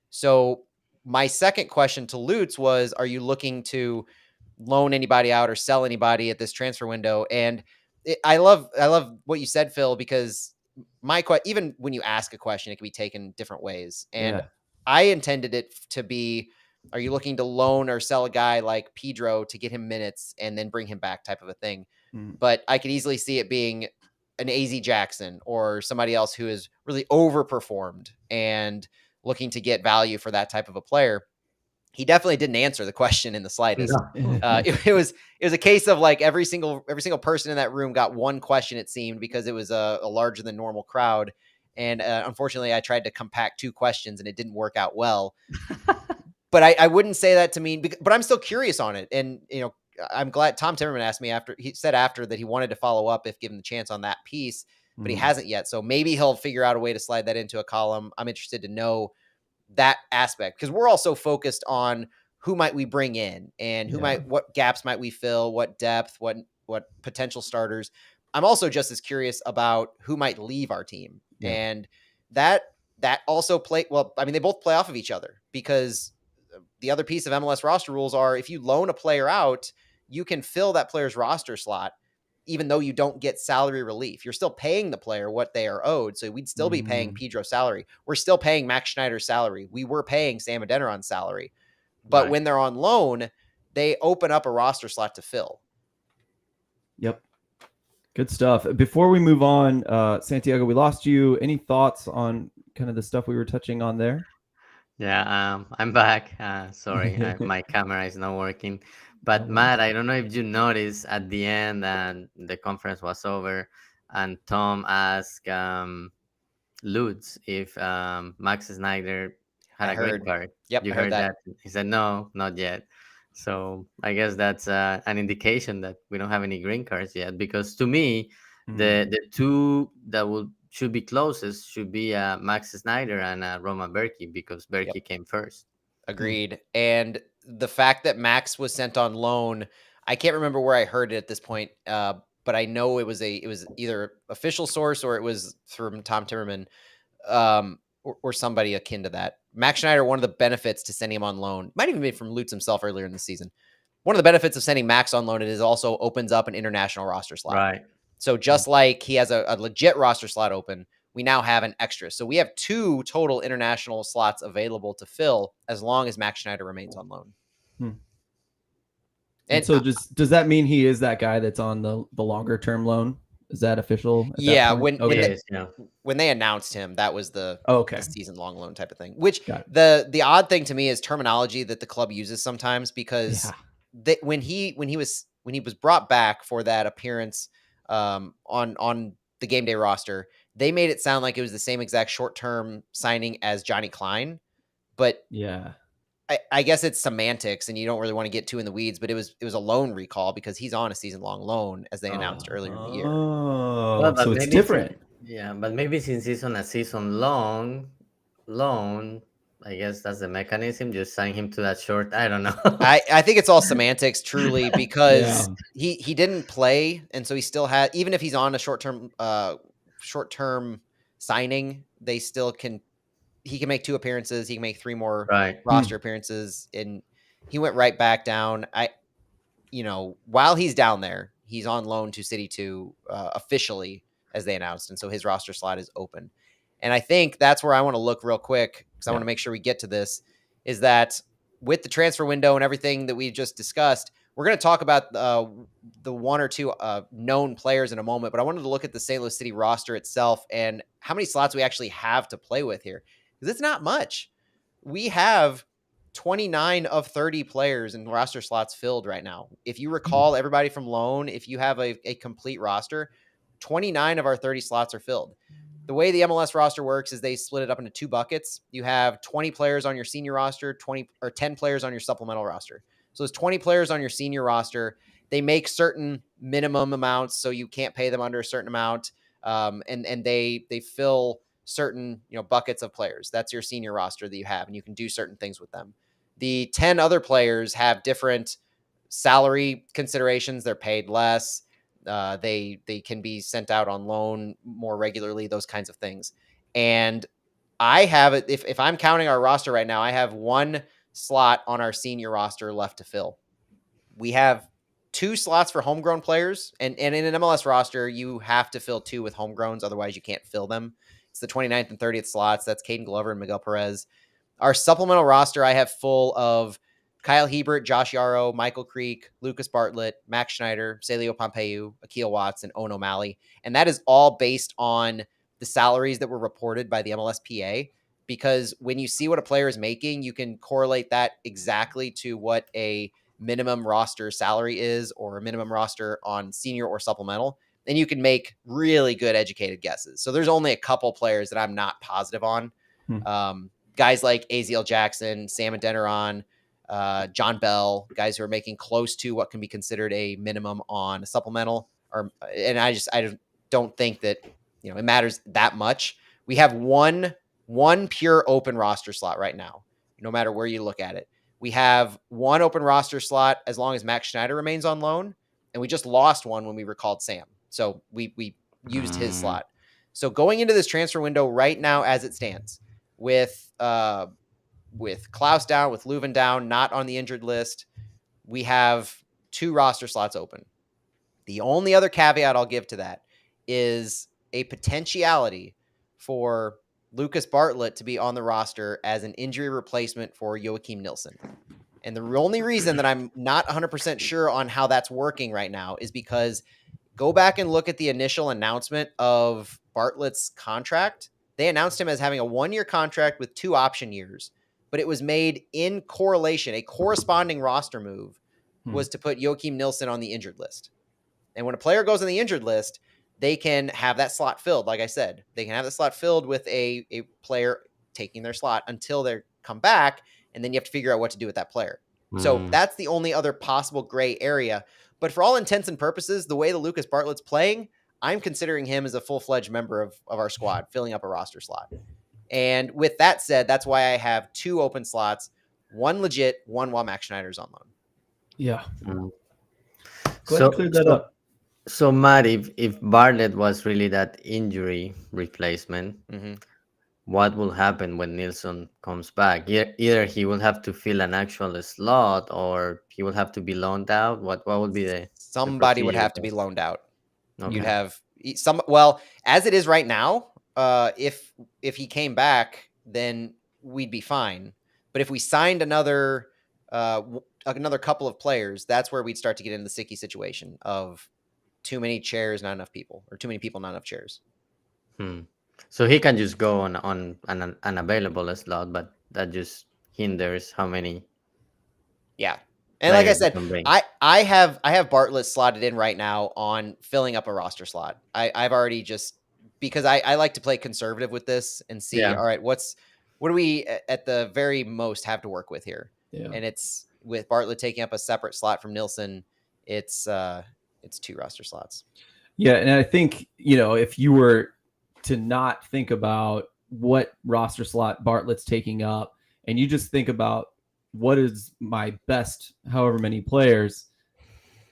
So my second question to Lutz was, are you looking to loan anybody out or sell anybody at this transfer window? And I love what you said, Phil, because even when you ask a question, it can be taken different ways. And I intended it to be, are you looking to loan or sell a guy like Pedro to get him minutes and then bring him back type of a thing? But I could easily see it being an AZ Jackson or somebody else who is really overperformed and looking to get value for that type of a player. He definitely didn't answer the question in the slightest. It was a case of like every single person in that room got one question, it seemed, because it was a larger than normal crowd. And unfortunately, I tried to compact two questions and it didn't work out well. But I wouldn't say that to mean, but I'm still curious on it. And, I'm glad Tom Timmerman asked me after that he wanted to follow up if given the chance on that piece, but he hasn't yet. So maybe he'll figure out a way to slide that into a column. I'm interested to know that aspect because we're also focused on who might we bring in and what gaps might we fill, what depth, what potential starters. I'm also just as curious about who might leave our team. And that also they both play off of each other because the other piece of MLS roster rules are if you loan a player out, you can fill that player's roster slot even though you don't get salary relief. You're still paying the player what they are owed. So we'd still be paying Pedro's salary. We're still paying Max Schneider's salary. We were paying Sam Adeniran's salary. But when they're on loan, they open up a roster slot to fill. Yep. Good stuff. Before we move on, Santiago, we lost you. Any thoughts on kind of the stuff we were touching on there? Yeah, I'm back. Sorry, my camera is not working. But Matt, I don't know if you noticed at the end that the conference was over, and Tom asked Lutz if Max Snyder had a green card. Yep, you I heard that. He said no, not yet. So I guess that's an indication that we don't have any green cards yet. Because to me, the two that should be closest should be Max Snyder and Roman Berkey because Berkey came first. Agreed. And the fact that Max was sent on loan, I can't remember where I heard it at this point, but I know it was either official source or it was from Tom Timmerman or somebody akin to that. Max Schneider, one of the benefits to sending him on loan, might even be from Lutz himself earlier in the season. One of the benefits of sending Max on loan is also opens up an international roster slot. Right. So just like he has a legit roster slot open, we now have an extra. So we have 2 total international slots available to fill as long as Max Schneider remains on loan. And so does that mean he is that guy that's on the longer term loan? Is that official? When they announced him, that was the season long loan type of thing. Which the odd thing to me is terminology that the club uses sometimes because when he was brought back for that appearance on the game day roster, they made it sound like it was the same exact short term signing as Johnny Klein, but I guess it's semantics and you don't really want to get too in the weeds, but it was a loan recall because he's on a season long loan as they announced earlier in the year. Oh, so it's different. But maybe since he's on a season long loan, I guess that's the mechanism. Just sign him to that short. I don't know. I think it's all semantics, truly, because he didn't play, and so he still had. Even if he's on a short term signing, they still can. He can make 2 appearances. He can make 3 more roster appearances, and he went right back down. While he's down there, he's on loan to City 2 officially, as they announced, and so his roster slot is open. And I think that's where I want to look real quick because I want to make sure we get to this, is that with the transfer window and everything that we just discussed, we're going to talk about the 1 or 2 known players in a moment, but I wanted to look at the St. Louis City roster itself and how many slots we actually have to play with here, because it's not much. We have 29 of 30 players and roster slots filled right now. If you recall, everybody from loan, if you have a complete roster, 29 of our 30 slots are filled. The way the MLS roster works is they split it up into 2 buckets. You have 20 players on your senior roster, 10 players on your supplemental roster. So there's 20 players on your senior roster. They make certain minimum amounts, so you can't pay them under a certain amount. And they fill certain buckets of players. That's your senior roster that you have, and you can do certain things with them. The 10 other players have different salary considerations. They're paid less. They can be sent out on loan more regularly, those kinds of things. And I have it. If I'm counting our roster right now, I have 1 slot on our senior roster left to fill. We have 2 slots for homegrown players, and in an MLS roster, you have to fill 2 with homegrowns. Otherwise you can't fill them. It's the 29th and 30th slots. That's Caden Glover and Miguel Perez. Our supplemental roster, I have full of Kyle Hebert, Josh Yarrow, Michael Creek, Lucas Bartlett, Max Schneider, Celio Pompeu, Akil Watts, and Owen O'Malley. And that is all based on the salaries that were reported by the MLSPA, because when you see what a player is making, you can correlate that exactly to what a minimum roster salary is or a minimum roster on senior or supplemental. And you can make really good educated guesses. So there's only a couple players that I'm not positive on. Guys like Aziel Jackson, Sam Adeniran, John Bell, guys who are making close to what can be considered a minimum on a supplemental. And I don't think that it matters that much. We have one pure open roster slot right now, no matter where you look at it. We have one open roster slot as long as Max Schneider remains on loan, and we just lost one when we recalled Sam. So we used his slot. So going into this transfer window right now, as it stands, with Klaus down, with Leuven down, not on the injured list, we have 2 roster slots open. The only other caveat I'll give to that is a potentiality for Lucas Bartlett to be on the roster as an injury replacement for Joachim Nilsson. And the only reason that I'm not 100% sure on how that's working right now is because go back and look at the initial announcement of Bartlett's contract. They announced him as having a 1-year contract with 2 option years, but it was made in correlation. A corresponding roster move was to put Joachim Nilsson on the injured list. And when a player goes on the injured list, they can have that slot filled. Like I said, they can have the slot filled with a player taking their slot until they come back, and then you have to figure out what to do with that player. So that's the only other possible gray area. But for all intents and purposes, the way that Lucas Bartlett's playing, I'm considering him as a full-fledged member of our squad, filling up a roster slot. And with that said, that's why I have 2 open slots, 1 legit, 1 while Max Schneider's on loan. Yeah. Go ahead and clear that up. So Matt, if Bartlett was really that injury replacement, what will happen when Nilsson comes back? Either he will have to fill an actual slot, or he will have to be loaned out. What would be the somebody would have to be loaned out? Okay. You'd have some. Well, as it is right now, if he came back, then we'd be fine. But if we signed another couple of players, that's where we'd start to get into the sticky situation of too many chairs, not enough people, or too many people, not enough chairs. So he can just go on an unavailable slot, but that just hinders how many. Yeah. And like I said, I have Bartlett slotted in right now on filling up a roster slot. I've already just, because I like to play conservative with this and see, all right, what do we at the very most have to work with here? Yeah. And it's with Bartlett taking up a separate slot from Nilsson, it's 2 roster slots. Yeah. And I think, if you were to not think about what roster slot Bartlett's taking up, and you just think about what is my best however many players,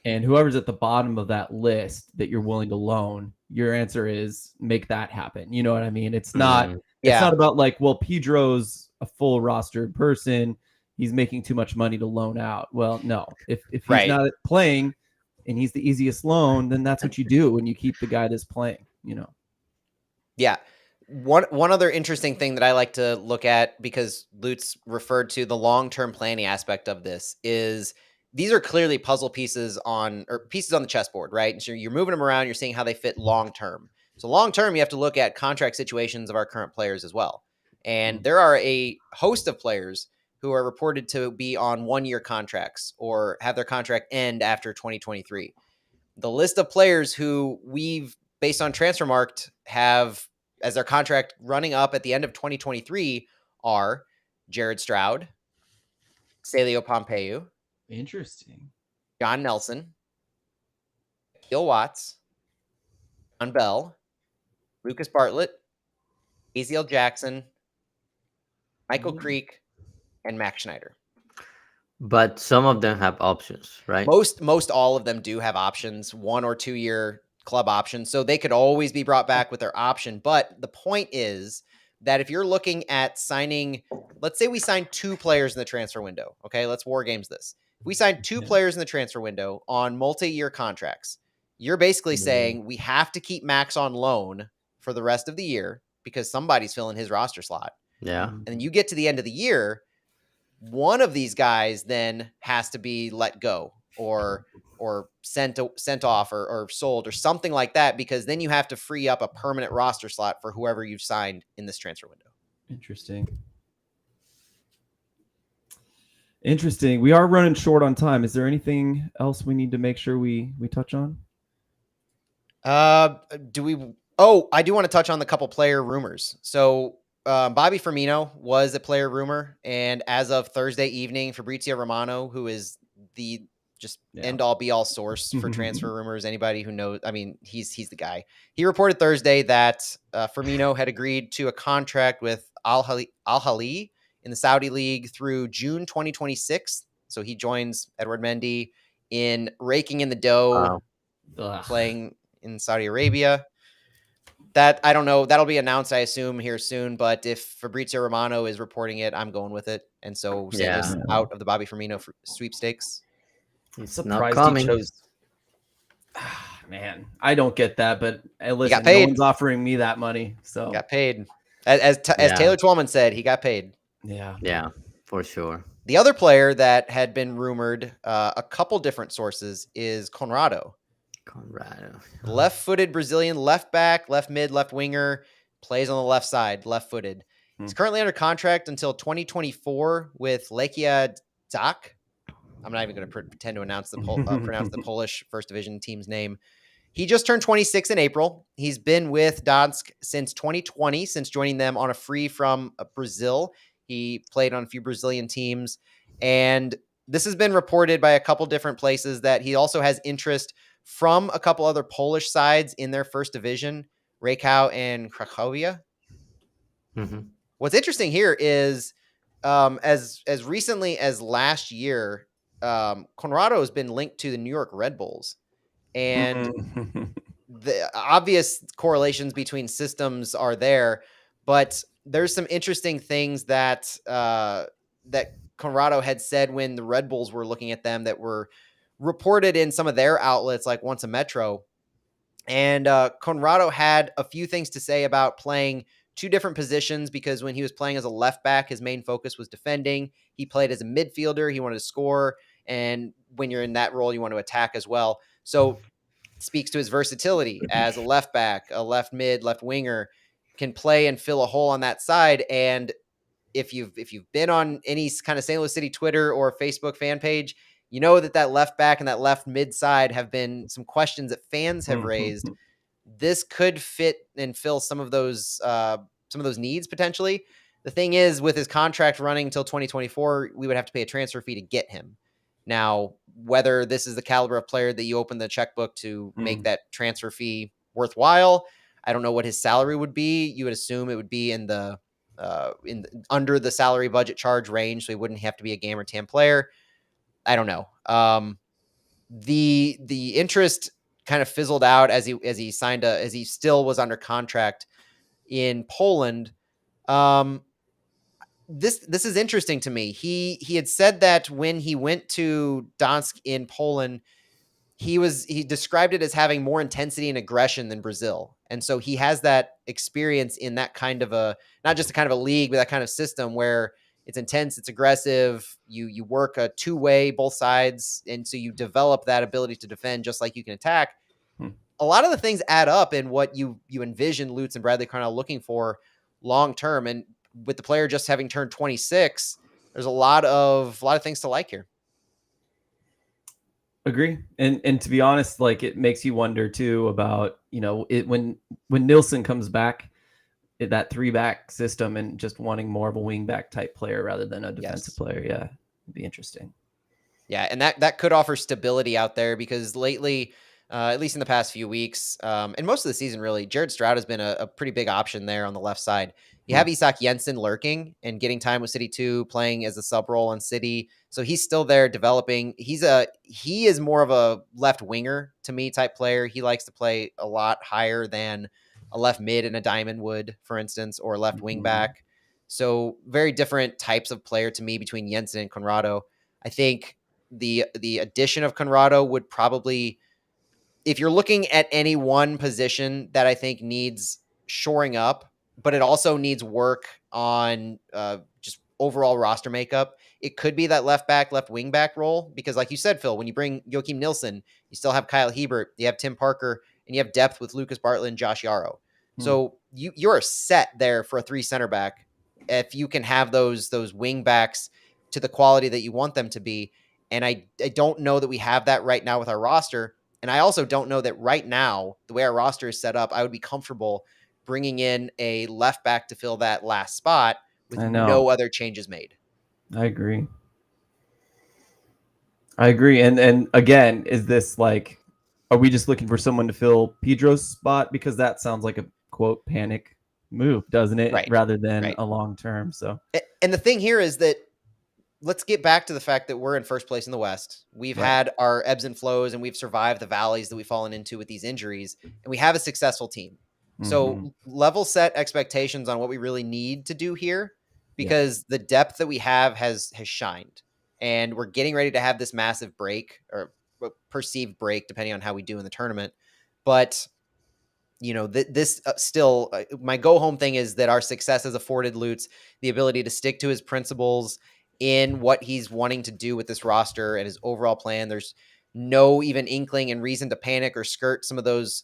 and whoever's at the bottom of that list that you're willing to loan, your answer is make that happen. You know what I mean? It's not it's not about like, well, Pedro's a full rostered person, he's making too much money to loan out. Well, no. If he's not playing and he's the easiest loan, then that's what you do when you keep the guy that's playing, Yeah. One other interesting thing that I like to look at, because Lutz referred to the long-term planning aspect of this, is these are clearly puzzle pieces on the chessboard, right? So you're moving them around, you're seeing how they fit long-term. So long-term, you have to look at contract situations of our current players as well. And there are a host of players who are reported to be on 1-year contracts or have their contract end after 2023. The list of players who we've, based on Transfermarkt, have as their contract running up at the end of 2023 are Jared Stroud, Celio Pompeu, interesting, John Nelson, Gil Watts, John Bell, Lucas Bartlett, Aziel Jackson, Michael Creek, and Max Schneider. But some of them have options, right? Most all of them do have options, 1 or 2 year club options. So they could always be brought back with their option. But the point is that if you're looking at signing, let's say we signed 2 players in the transfer window. Okay, let's war games this. If we signed 2 players in the transfer window on multi-year contracts, you're basically saying we have to keep Max on loan for the rest of the year because somebody's filling his roster slot. Yeah. And then you get to the end of the year, one of these guys then has to be let go or sent off or sold or something like that, because then you have to free up a permanent roster slot for whoever you've signed in this transfer window. Interesting. We are running short on time. Is there anything else we need to make sure we touch on? I do want to touch on the couple player rumors. So Bobby Firmino was a player rumor, and as of Thursday evening, Fabrizio Romano, who is the just end all be all source for transfer rumors, anybody who knows, I mean, he's the guy. He reported Thursday that Firmino had agreed to a contract with Al Ahly in the Saudi League through June 2026. So he joins Edward Mendy in raking in the dough, playing in Saudi Arabia. That I don't know. That'll be announced, I assume, here soon. But if Fabrizio Romano is reporting it, I'm going with it. And so St. Louis out of the Bobby Firmino sweepstakes. It's Surprised not coming. he chose. Man, I don't get that, but listen, got paid. No one's offering me that money, so got paid. As Taylor Twellman said, he got paid. Yeah, for sure. The other player that had been rumored, a couple different sources, is Conrado. Left-footed Brazilian left back, left mid, left winger, plays on the left side, left-footed. He's currently under contract until 2024 with Lechia Zach. I'm not even going to pretend to pronounce the Polish first division team's name. He just turned 26 in April. He's been with Dansk since 2020, since joining them on a free from Brazil. He played on a few Brazilian teams, and this has been reported by a couple different places that he also has interest from a couple other Polish sides in their first division, Rakow and Cracovia. Mm-hmm. What's interesting here is as recently as last year, Conrado has been linked to the New York Red Bulls. And the obvious correlations between systems are there, but there's some interesting things that that Conrado had said when the Red Bulls were looking at them that were reported in some of their outlets, like Once a Metro. And Conrado had a few things to say about playing two different positions, because when he was playing as a left back, his main focus was defending. He played as a midfielder. He wanted to score. And when you're in that role, you want to attack as well. So it speaks to his versatility as a left back, a left mid, left winger, can play and fill a hole on that side. And if you've been on any kind of St. Louis City Twitter or Facebook fan page, you know that left back and that left mid side have been some questions that fans have raised. This could fit and fill some of those needs potentially. The thing is, with his contract running until 2024, we would have to pay a transfer fee to get him. Now, whether this is the caliber of player that you open the checkbook to make that transfer fee worthwhile, I don't know what his salary would be. You would assume it would be in the under the salary budget charge range, so he wouldn't have to be a game or TAM player. I don't know. The interest kind of fizzled out as he signed as he still was under contract in Poland. This is interesting to me. He had said that when he went to Dansk in Poland, he described it as having more intensity and aggression than Brazil. And so he has that experience in that kind of not just a kind of a league, but that kind of system where it's intense, it's aggressive. You work a two-way, both sides. And so you develop that ability to defend just like you can attack. A lot of the things add up in what you envision Lutz and Bradley Carnell looking for long-term. And with the player just having turned 26, there's a lot of things to like here. Agree. And to be honest, like, it makes you wonder too about, when Nilsson comes back, that 3-back system, and just wanting more of a wing back type player rather than a defensive player. Yeah. It'd be interesting. Yeah. And that could offer stability out there, because lately, at least in the past few weeks, and most of the season, really, Jared Stroud has been a pretty big option there on the left side. You have Isak Jensen lurking and getting time with City 2, playing as a sub role on City. So he's still there developing. He is more of a left winger to me type player. He likes to play a lot higher than a left mid in a diamond would, for instance, or a left wing back. So very different types of player to me between Jensen and Conrado. I think the addition of Conrado would probably, if you're looking at any one position that I think needs shoring up, but it also needs work on just overall roster makeup, it could be that left back, left wing back role. Because like you said, Phil, when you bring Joachim Nilsson, you still have Kyle Hebert, you have Tim Parker, and you have depth with Lucas Bartlett and Josh Yarrow. So you're set there for a 3 center back if you can have those wing backs to the quality that you want them to be. And I don't know that we have that right now with our roster. And I also don't know that right now, the way our roster is set up, I would be comfortable bringing in a left back to fill that last spot with I know. no other changes made. I agree. And again, is this like, are we just looking for someone to fill Pedro's spot? Because that sounds like a quote panic move, doesn't it? Right. Rather than Right. a long term. So, And the thing here is that let's get back to the fact that we're in first place in the West. We've Right. had our ebbs and flows, and we've survived the valleys that we've fallen into with these injuries, and we have a successful team. So level set expectations on what we really need to do here, because the depth that we have has shined, and we're getting ready to have this massive break, or perceived break, depending on how we do in the tournament. But this still, my go home thing is that our success has afforded Lutz the ability to stick to his principles in what he's wanting to do with this roster and his overall plan. There's no even inkling and reason to panic or skirt some of those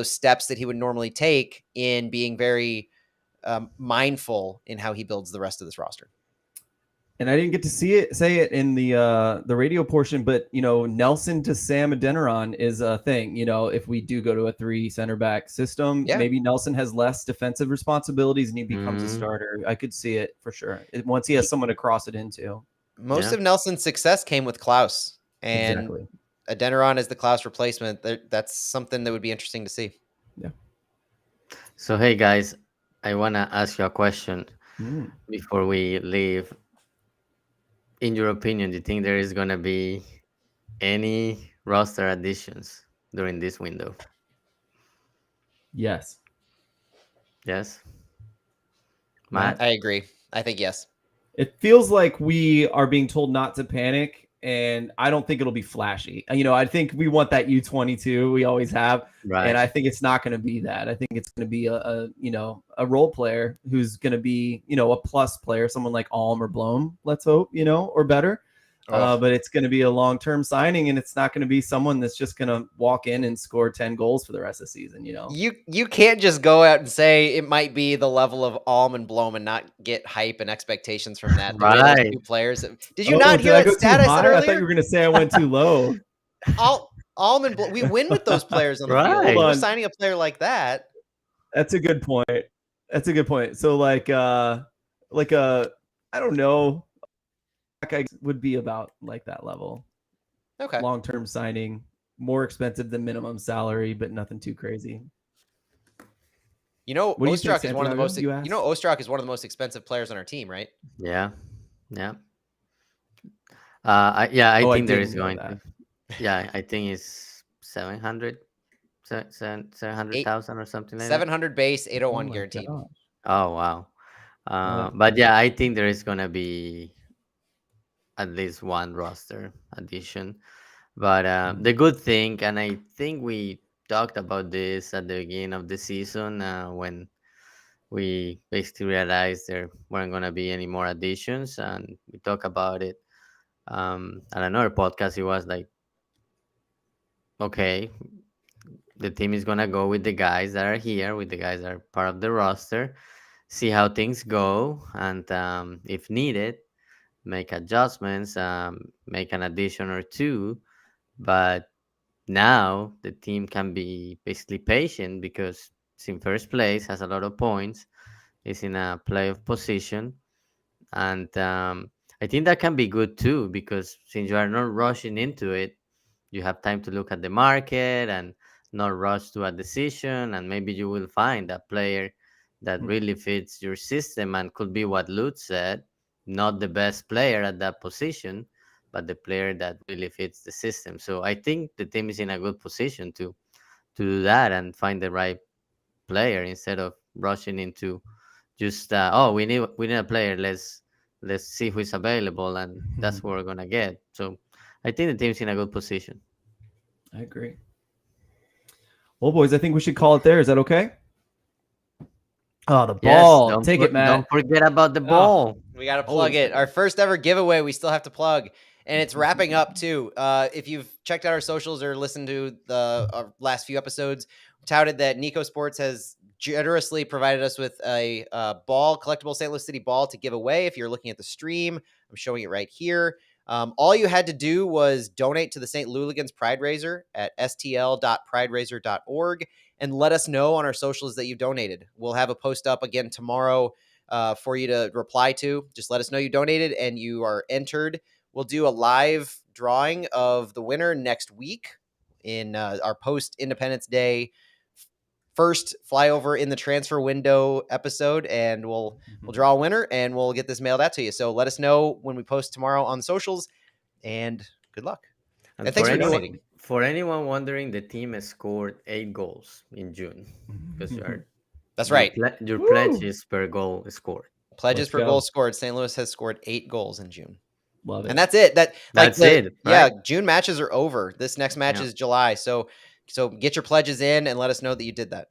steps that he would normally take in being very mindful in how he builds the rest of this roster. And I didn't get to say it in the radio portion, but Nelson to Sam Adeniran is a thing. If we do go to a 3 center back system, maybe Nelson has less defensive responsibilities and he becomes a starter. I could see it for sure once he has someone to cross it into. Most of Nelson's success came with Klaus, and Adeniran as the Klaus replacement. That's something that would be interesting to see. Yeah. So hey guys, I wanna ask you a question before we leave. In your opinion, do you think there is going to be any roster additions during this window? Yes. Yes? Matt? I agree. I think yes. It feels like we are being told not to panic, and I don't think it'll be flashy. I think we want that U22 we always have, and I think it's not going to be that. I think it's going to be a role player who's going to be a plus player, someone like Alm or Blom, let's hope, or better. But it's going to be a long-term signing, and it's not going to be someone that's just going to walk in and score 10 goals for the rest of the season. You can't just go out and say it might be the level of Alm and Blom and not get hype and expectations from that. The way those two players. Did you not hear that stat I said earlier? I thought you were going to say I went too low. Alm and Blom, we win with those players on the field. We're signing a player like that. That's a good point. So like I don't know. I would be about like that level. Okay. Long-term signing, more expensive than minimum salary, but nothing too crazy. Ostrak is one of the most. Ostrak is one of the most expensive players on our team, right? Yeah. I think there is going to. Yeah, I think it's 700,000 or something like 700 base, 801 guaranteed. Gosh. Oh wow. But yeah, I think there is gonna be at least one roster addition. But the good thing, and I think we talked about this at the beginning of the season when we basically realized there weren't going to be any more additions, and we talked about it at another podcast. It was like, okay, the team is going to go with the guys that are here, with the guys that are part of the roster, see how things go, and if needed, make adjustments, make an addition or two. But now the team can be basically patient because it's in first place, has a lot of points, is in a playoff position. And I think that can be good too, because since you are not rushing into it, you have time to look at the market and not rush to a decision. And maybe you will find a player that really fits your system and could be what Lutz said, not the best player at that position, but the player that really fits the system. So I think the team is in a good position to do that and find the right player instead of rushing into just we need a player. Let's see who is available, and that's what we're gonna get. So I think the team's in a good position. I agree. Well, boys, I think we should call it there. Is that okay? Oh, the ball. Yes, take it, Matt. Don't forget about the ball. We got to plug it. Our first ever giveaway, we still have to plug. And it's wrapping up, too. If you've checked out our socials or listened to our last few episodes, touted that Nico Sports has generously provided us with a collectible St. Louis City ball to give away. If you're looking at the stream, I'm showing it right here. All you had to do was donate to the St. Louligans Pride Raiser at stl.prideraiser.org and let us know on our socials that you've donated. We'll have a post up again tomorrow for you to reply to. Just let us know you donated and you are entered. We'll do a live drawing of the winner next week in our post Independence Day first flyover in the transfer window episode, and we'll draw a winner and we'll get this mailed out to you. So let us know when we post tomorrow on the socials, and good luck. And thanks for donating. For anyone wondering, the team has scored 8 goals in June. Because that's right. Your pledge is per goal scored. Pledges per goal scored. St. Louis has scored 8 goals in June. Love it. And that's it. That's it. Right? Yeah, June matches are over. This next match is July. So get your pledges in and let us know that you did that.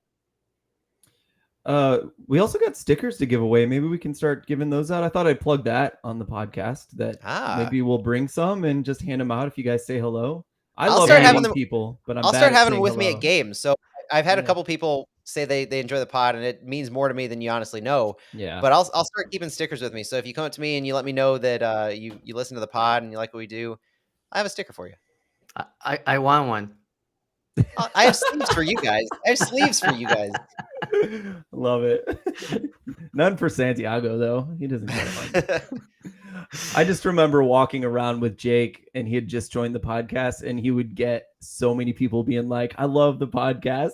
We also got stickers to give away. Maybe we can start giving those out. I thought I'd plug that on the podcast, that maybe we'll bring some and just hand them out if you guys say hello. I'll love having people, but I'll start having them with me at games. So I've had a couple people say they enjoy the pod, and it means more to me than you honestly know. Yeah. But I'll start keeping stickers with me. So if you come up to me and you let me know that you listen to the pod and you like what we do, I have a sticker for you. I want one. I have sleeves for you guys. Love it. None for Santiago though. He doesn't get one. I just remember walking around with Jake, and he had just joined the podcast, and he would get so many people being like, I love the podcast.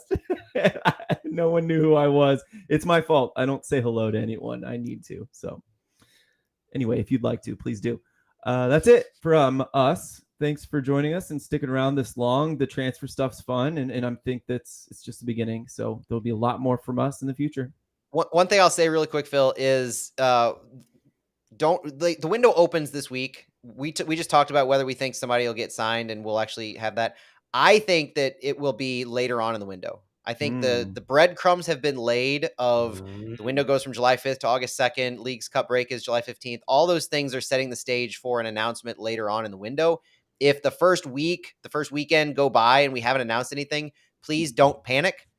No one knew who I was. It's my fault. I don't say hello to anyone. I need to. So anyway, if you'd like to, please do. That's it from us. Thanks for joining us and sticking around this long. The transfer stuff's fun, and I think it's just the beginning. So there'll be a lot more from us in the future. One thing I'll say really quick, Phil, is the window opens this week. We just talked about whether we think somebody will get signed, and we'll actually have that. I think that it will be later on in the window. I think the breadcrumbs have been laid of the window goes from July 5th to August 2nd. League's Cup break is July 15th. All those things are setting the stage for an announcement later on in the window. If the first weekend go by and we haven't announced anything, please don't panic.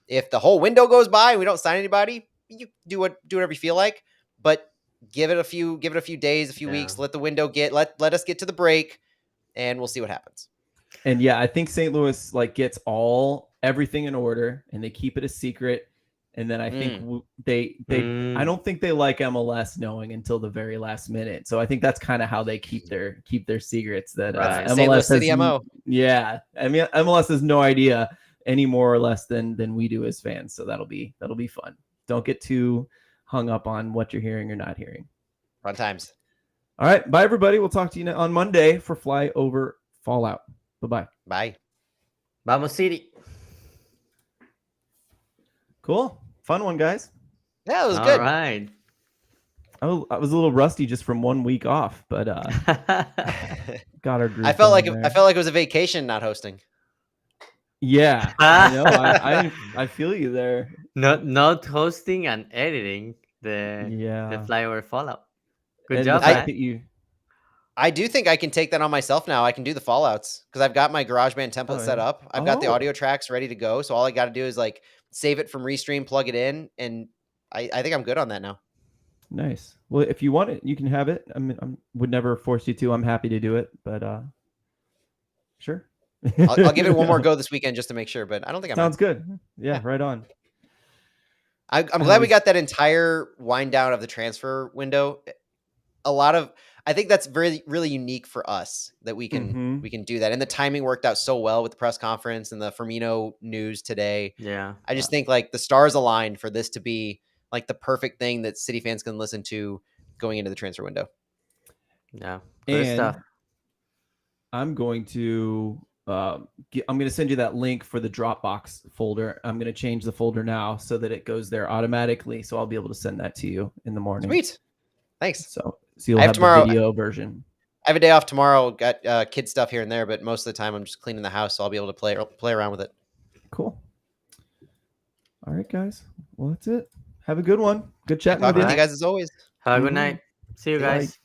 If the whole window goes by and we don't sign anybody, you do whatever you feel like, but give it a few days, a few weeks, let the window let us get to the break, and we'll see what happens. And yeah, I think St. Louis gets everything in order, and they keep it a secret. And then I think I don't think they like MLS knowing until the very last minute. So I think that's kind of how they keep their secrets. That MLS City MO. Yeah, I mean MLS has no idea any more or less than we do as fans. So that'll be fun. Don't get too hung up on what you're hearing or not hearing. Fun times. All right, bye everybody. We'll talk to you on Monday for Flyover Fallout. Bye. Bye. Vamos City. Cool. Fun one, guys. Yeah, it was good. All right. I was a little rusty just from 1 week off, but got our groove. I felt like it was a vacation not hosting. Yeah, I know. I feel you there. Not hosting and editing the Flyover Fallout. Good job. I do think I can take that on myself now. I can do the Fallouts because I've got my GarageBand template set up. I've got the audio tracks ready to go. So all I got to do is save it from Restream, plug it in, and I think I'm good on that now. Nice. Well, if you want it, you can have it. I mean, I would never force you to. I'm happy to do it, but sure. I'll give it one more go this weekend just to make sure, but I don't think Sounds good. Yeah, right on. I'm glad we got that entire wind down of the transfer window. I think that's really unique for us that we can do that. And the timing worked out so well with the press conference and the Firmino news today. Yeah. I just think the stars aligned for this to be the perfect thing that City fans can listen to going into the transfer window. Yeah. Good stuff. I'm going to send you that link for the Dropbox folder. I'm going to change the folder now so that it goes there automatically. So I'll be able to send that to you in the morning. Sweet. Thanks. So you'll have the video version. I have a day off tomorrow. Got kid stuff here and there, but most of the time I'm just cleaning the house, so I'll be able to play around with it. Cool. All right, guys. Well, that's it. Have a good one. Good chatting with you guys as always. Have a good night. See you guys.